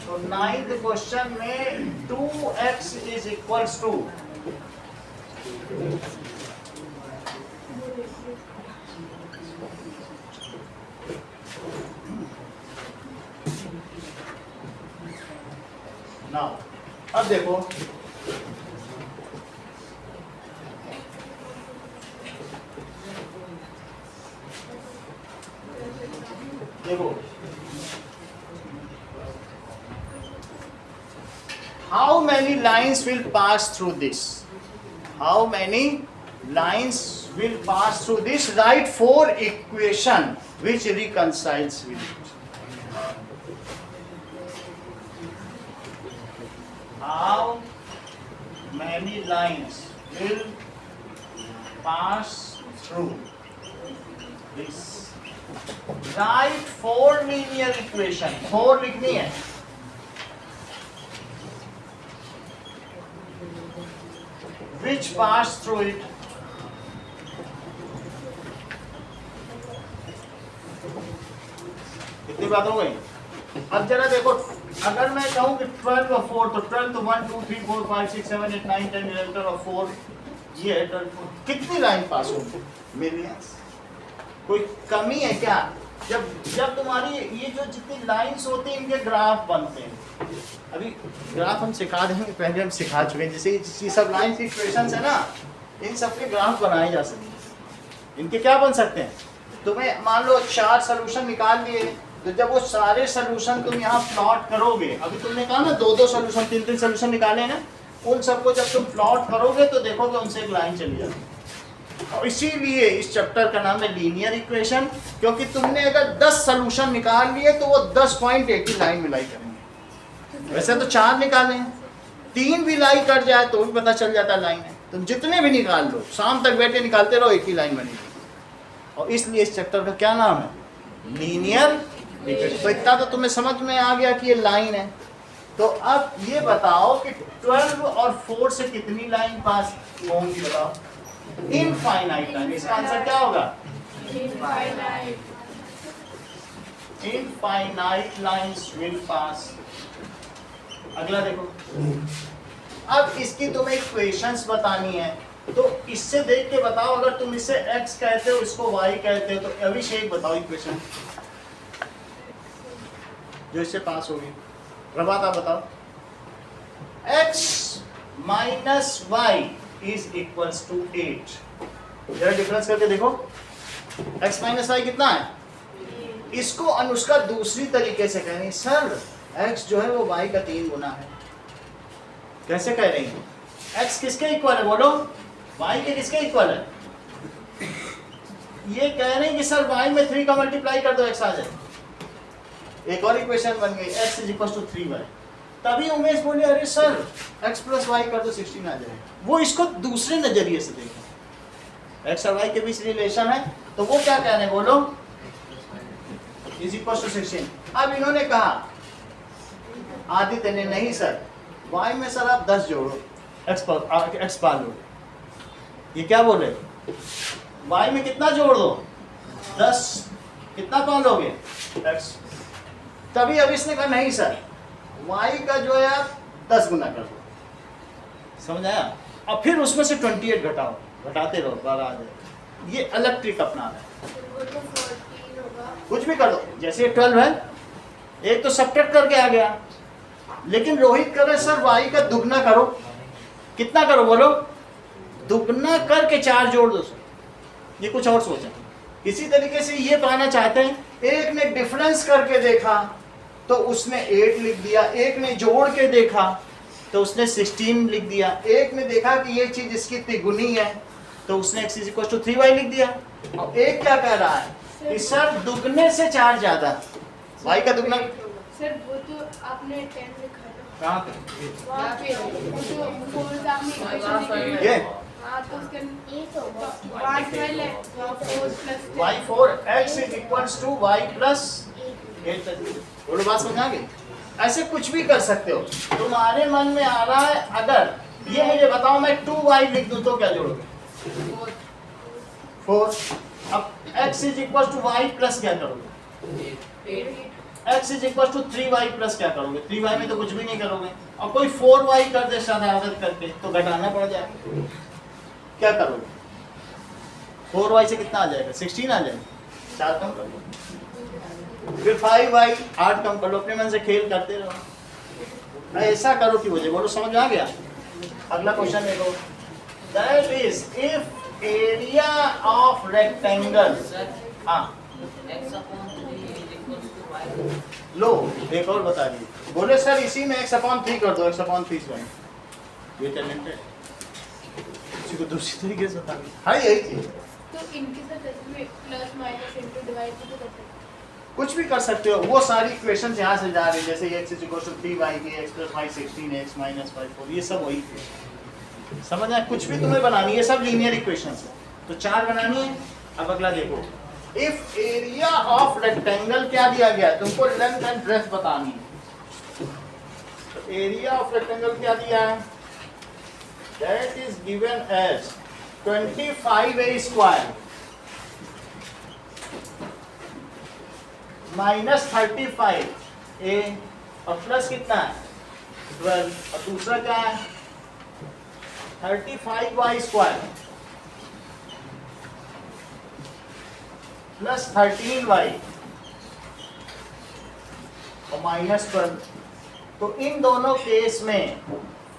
तो 9th क्वेश्चन में 2x is equals to now, अब देखो how many lines will pass through this? How many lines will pass through this? Write 4 equation which reconciles with it. How many lines will pass through this? Write 4 linear equation. 4 लिखनी है। Which pass through it? कितनी बात हो गई? अब जरा देखो, अगर मैं कहूँ कि 12 और 4, तो 12 तो 1 2 3 4 5 6 7 8 9 10 11 और 4, ये है 12, कितनी लाइन पास होगी? मिलियंस। कोई कमी है क्या? जब तुम्हारी ये जो जितनी लाइंस होती हैं इनके ग्राफ बनते हैं। अभी ग्राफ हम सिखा देंगे, पहले हम सिखा चुके हैं। जैसे ये सब लाइंस की इक्वेशंस है ना, इन सब के ग्राफ बनाए जा सकते हैं। इनके क्या बन सकते हैं? तुम्हें मान लो 4 सोल्यूशन निकाल लिए, तो जब वो सारे सोल्यूशन तुम यहाँ प्लॉट करोगे, अभी तुमने कहा ना 2-2 सोल्यूशन 3-3 सोल्यूशन निकाले ना, उन सबको जब तुम प्लॉट करोगे तो देखोगे उनसे एक लाइन चली जाती है। और इसीलिए इस चैप्टर का नाम है लीनियर इक्वेशन, क्योंकि तुमने अगर 10 सोल्यूशन निकाल लिए तो वो 10 पॉइंट एक ही लाइन में लाई करेंगे। वैसे तो 4 निकाले हैं, 3 भी लाई कर जाए तो भी पता चल जाता लाइन है। तुम जितने भी निकाल लो, शाम तक बैठे निकालते रहो, एक ही लाइन बनेगी। और इसलिए इस चैप्टर का क्या नाम है? Linear equation. तो इतना तो तुम्हें समझ में आ गया कि ये लाइन है। तो अब ये बताओ कि 12 और 4 से कितनी लाइन पास होंगी? बताओ। Infinite line. इसका आंसर क्या होगा? Infinite lines will pass. अगला देखो, अब इसकी तुम्हें इक्वेशंस बतानी है, तो इससे देख के बताओ। अगर तुम इसे x कहते हो, इसको y कहते हो, तो अभिषेक बताओ इक्वेशन जो इससे पास होगी। प्रभात आप बताओ। x minus y is equals to 8। जरा डिफरेंस करके देखो, x माइनस वाई कितना है? इसको अनुष्का दूसरी तरीके से कह रही है, सर x जो है वो y का 3 गुना है। कैसे कह रही है? x किसके इक्वल है बोलो? y के किसके इक्वल है? ये कह रहे हैं कि सर y में 3 का मल्टीप्लाई कर दो, x आ जाए। एक और इक्वेशन बन गई, x is equal to 3y। तभी उमेश बोले, अरे सर x प्लस वाई कर दो 16 आ जाएगा। वो इसको दूसरे नजरिए से देखा, x और y के बीच रिलेशन है, तो वो क्या कह रहे हैं बोलो? Is equal to 16। अब इन्होंने कहा, आदित्य ने, नहीं सर y में सर आप 10 जोड़ो, x पा लो। ये क्या बोले? y में कितना जोड़ दो? 10। कितना पा लोगे? x। तभी अब इसने कहा, नहीं सर y का जो है आप 10 गुना कर दो। समझ आया? अब फिर उसमें से 28 घटाओ, घटाते रहो, 12 आ जाए। ये अलग ट्रिक अपना है, कुछ भी कर दो। जैसे 12 है, एक तो सब्ट्रैक्ट करके आ गया, लेकिन रोहित करे सर y का दुगना करो। कितना करो बोलो? दुगना करके 4 जोड़ दो सर। ये कुछ और सोचा। इसी तरीके से ये पाना चाहते हैं, एक ने डिफरेंस करके देखा तो उसने 8 लिख दिया, एक ने जोड़ के देखा तो उसने 16 लिख दिया। एक ने देखा कि ये चीज इसकी तिगुनी है तो उसने x इक्वल टू 3y लिख दिया। और एक क्या कह रहा है कि सर दुगने से 4 ज्यादा, y का दुगना। सर वो तो आपने 10 लिखा है ना कहाँ पे? वहाँ पे वो जो 4 आपने इक्वेशन लिखी ये है हाँ तो उसके 1 12 है वहाँ 4 plus y4 x is equals to y plus 8। बोलो बात समझ आ गई? ऐसे कुछ भी कर सकते हो। तुम्हारे मन में आ रहा है अगर ये मुझे बताओ मैं 2y लिख दूं तो क्या जोड़ोगे? 4। अब x is equal to y plus क्या करोगे? x is equal to 3y plus क्या करोगे? 3y में तो कुछ भी नहीं करोगे। और कोई 4y कर दे शरारत करके तो घटाना पड़ जाएगा। क्या करोगे? 4y से कितना आ जाएगा? 16 आ जाएगा। 4 कम कर लो, फिर 5y 8 कम कर लो। अपने मन से खेल करते रहो। ऐसा करो कि मुझे बोलो समझ में आ गया? अगला क्वेश्चन देखो। That is if area of rectangle. हाँ x upon 3 is equals to y. लो एक और बता दी। बोले सर इसी में x/3 कर दो। x/3 ये टैलेंटेड किसी को दूसरी तरीके से बता दी। हाँ यही चीज तो इनके साथ इसमें प्लस माइनस इनटू डिवाइड भी तो कर सकते हैं। कुछ भी कर सकते हो। वो सारी इक्वेशंस यहाँ से जा रही है जैसे x is equal to 3y की x plus y 16 x minus y 4 ये सब वही समझ आए। कुछ भी तुम्हें बनानी है, सब लीनियर इक्वेशंस है। तो 4 बनानी है। अब अगला देखो। इफ एरिया ऑफ रेक्टेंगल क्या दिया गया है तुमको? लेंथ एंड ब्रेड्थ बतानी है। तो एरिया ऑफ रेक्टेंगल क्या दिया है? That is given as 25a square minus 35 a और प्लस कितना है 12 और दूसरा क्या है 35y स्क्वायर प्लस 13y और माइनस 12। तो इन दोनों केस में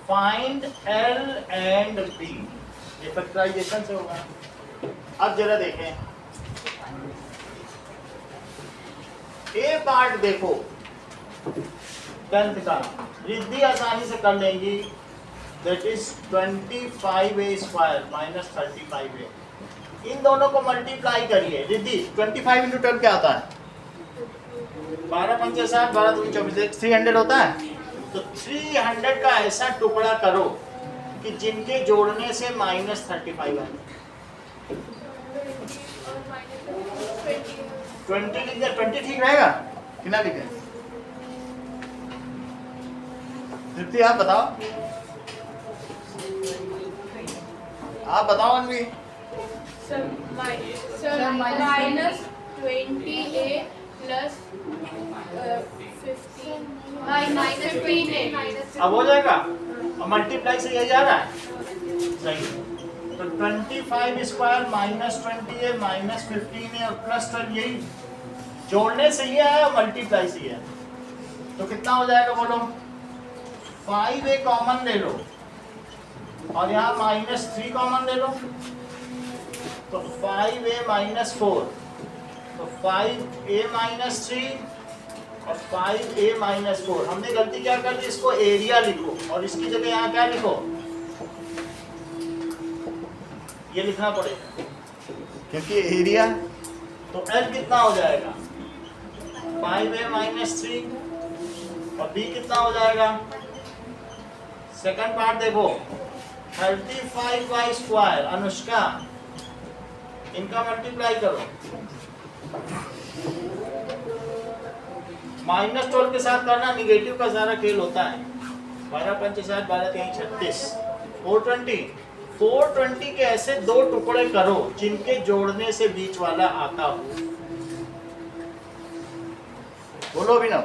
फाइंड L एंड B। ये फैक्टराइजेशन से होगा। अब जरा देखें ए पार्ट देखो 10th का रिद्धि आसानी से कर लेंगी। That is 25a square minus 35a। इन दोनों को मल्टीप्लाई करिए। रिद्धि 25 इंटू 12 क्या आता है? 12 पंचे 60 12 दूनी 24 300 होता है। तो 300 का ऐसा टुकड़ा करो कि जिनके जोड़ने से माइनस 35 आए। 20 लिख दिया। 20 ठीक रहेगा कितना लिखे? तृप्ति आप बताओ। आप बताओ Anvi. Sir minus 20a plus 15 minus 15a अब हो जाएगा और मल्टीप्लाई से यही आ रहा है। सही। तो 25 square minus 20a minus 15a और प्लस 12 यही जोड़ने से ये है और मल्टीप्लाई से है। तो कितना हो जाएगा बोलो? 5a कॉमन ले लो और यहाँ माइनस 3 कॉमन ले लो तो 5a माइनस 4 तो 5a माइनस 3 और 5a माइनस 4। हमने गलती क्या कर दी? इसको एरिया लिखो और इसकी जगह यहाँ क्या लिखो? ये लिखना पड़ेगा क्योंकि एरिया। तो L कितना हो जाएगा? 5a माइनस 3 और B कितना हो जाएगा? सेकंड पार्ट देखो 35y स्क्वायर। अनुष्का इनका मल्टीप्लाई करो। माइनस 12 के साथ करना निगेटिव का सारा खेल होता है। 12 पंचे 60 12 3 36 420 के ऐसे दो टुकड़े करो जिनके जोड़ने से बीच वाला आता हो। बोलो भी ना,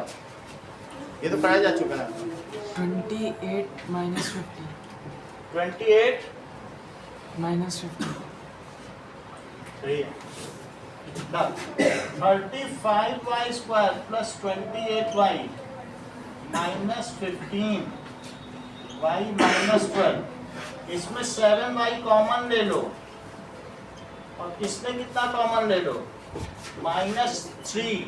ये तो पढ़ाया जा चुका है। 28 minus 50 28 minus 50 सही है। 35y square plus 28y minus 15y minus 12। इसमें 7y कॉमन ले लो और इसमें कितना कॉमन ले लो? माइनस 3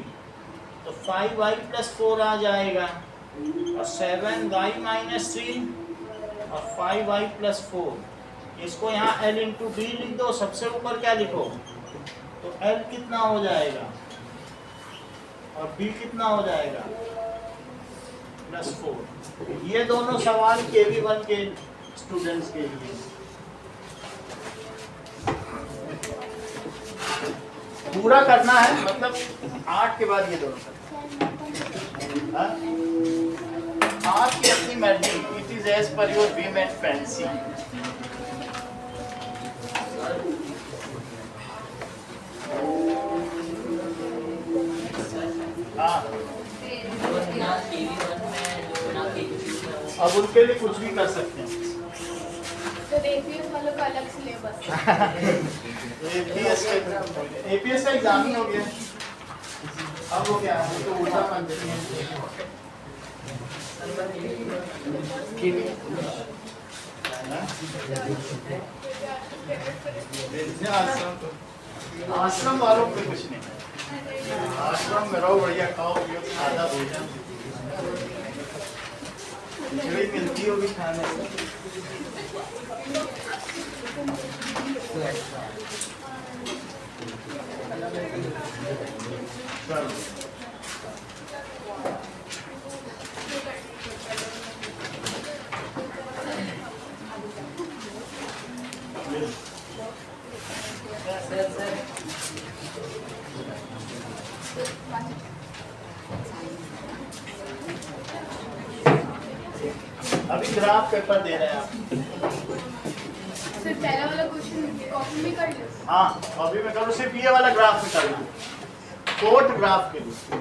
तो 5y प्लस 4 आ जाएगा और 7y माइनस 3 और 5y प्लस 4, इसको यहाँ l इंटू डी लिख दो, सबसे ऊपर क्या लिखो, तो l कितना हो जाएगा और b कितना हो जाएगा +4। ये दोनों सवाल KV1 के स्टूडेंट्स के लिए। पूरा करना है, मतलब 8 के बाद ये दोनों करना है। आपकी अपनी मर्जी, it is as per your whim and fancy। हाँ, बिना KV1 में बिना KV2 में अब उनके लिए कुछ भी कर सकते हैं। तो एपीएस वालों का अलग सिलेबस। एपीएस का एग्जाम ही हो गया, अब हो गया तो उल्टा बन आश्रम वालों पे कुछ नहीं, आश्रम में रहो, बढ़िया खाओ पियो, सादा भोजन, खिचड़ी मिलती होगी खाने को। चलो अभी ग्राफ पेपर दे रहे हैं आप। सिर्फ पहला वाला क्वेश्चन कॉपी में कर लो। हाँ, अभी मैं करूँ, सिर्फ ये वाला ग्राफ में कर लूँ, कोट ग्राफ के लिए।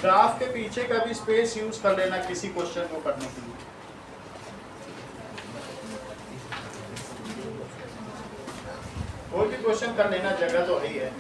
ग्राफ के पीछे का भी स्पेस यूज कर लेना किसी क्वेश्चन को करने के लिए। कोई भी क्वेश्चन कर लेना, जगह तो वही है।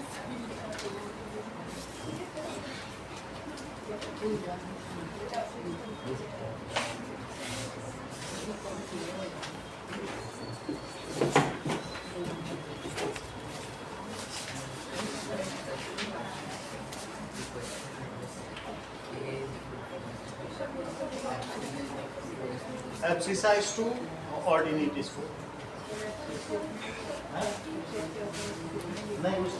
Abscissa 2, ordinate is 4. नहीं कुछ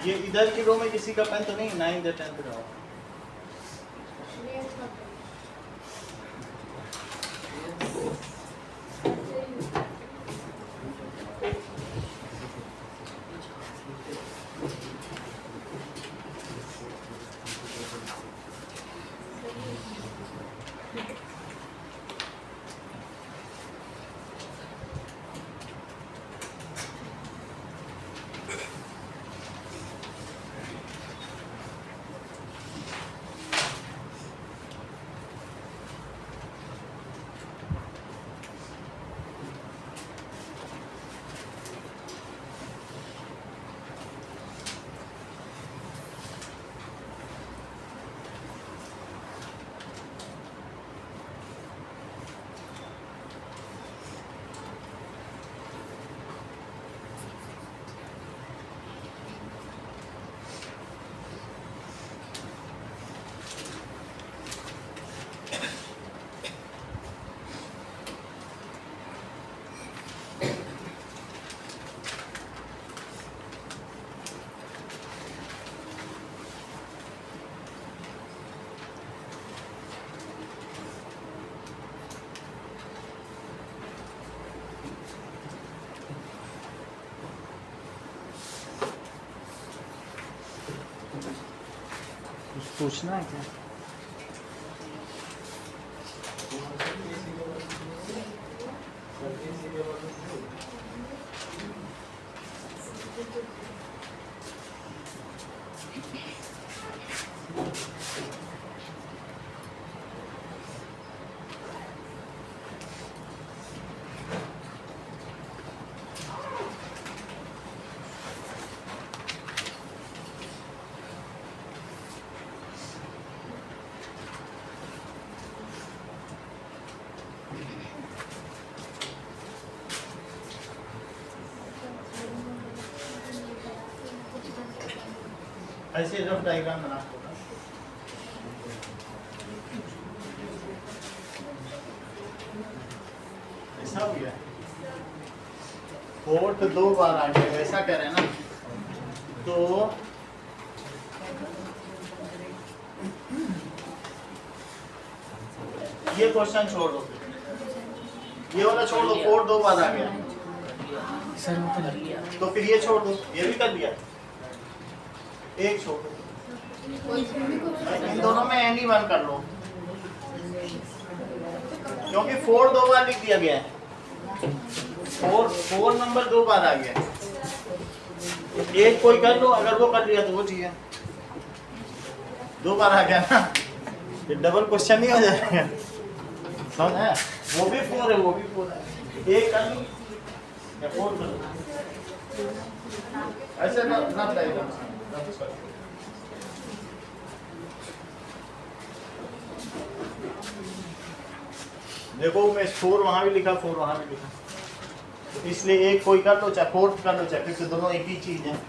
ये इधर की रो में किसी का पेन तो नहीं, 9th या 10th रो? पूछना है क्या? ऐसे रफ डायग्राम बना दो। ऐसा हो गया, फोर्थ 2 बार आ गया, ऐसा कह रहे हैं ना। तो ये क्वेश्चन छोड़ दो, ये वाला छोड़ दो, फोर्थ 2 बार आ गया सर वो कर लिया। तो फिर ये छोड़ दो, ये भी कर दिया, एक छोड़ दो, इन दोनों में एनी वन कर लो, क्योंकि 4 2 बार लिख दिया गया है, 4 नंबर 2 बार आ गया है। एक कोई कर लो, अगर वो कर लिया तो वो चाहिए, 2 बार आ गया ना, ये डबल क्वेश्चन नहीं हो जाएगा, समझ है? वो भी 4 है, वो भी 4 है, एक कर लो या 4 कर लो, ऐसे ना बताइएगा। देखो मैं 4 वहां भी लिखा, 4 वहां भी लिखा, तो इसलिए एक कोई कर लो, चाहे फोर्थ कर लो, चाहे फिफ्थ, दोनों एक ही चीज है।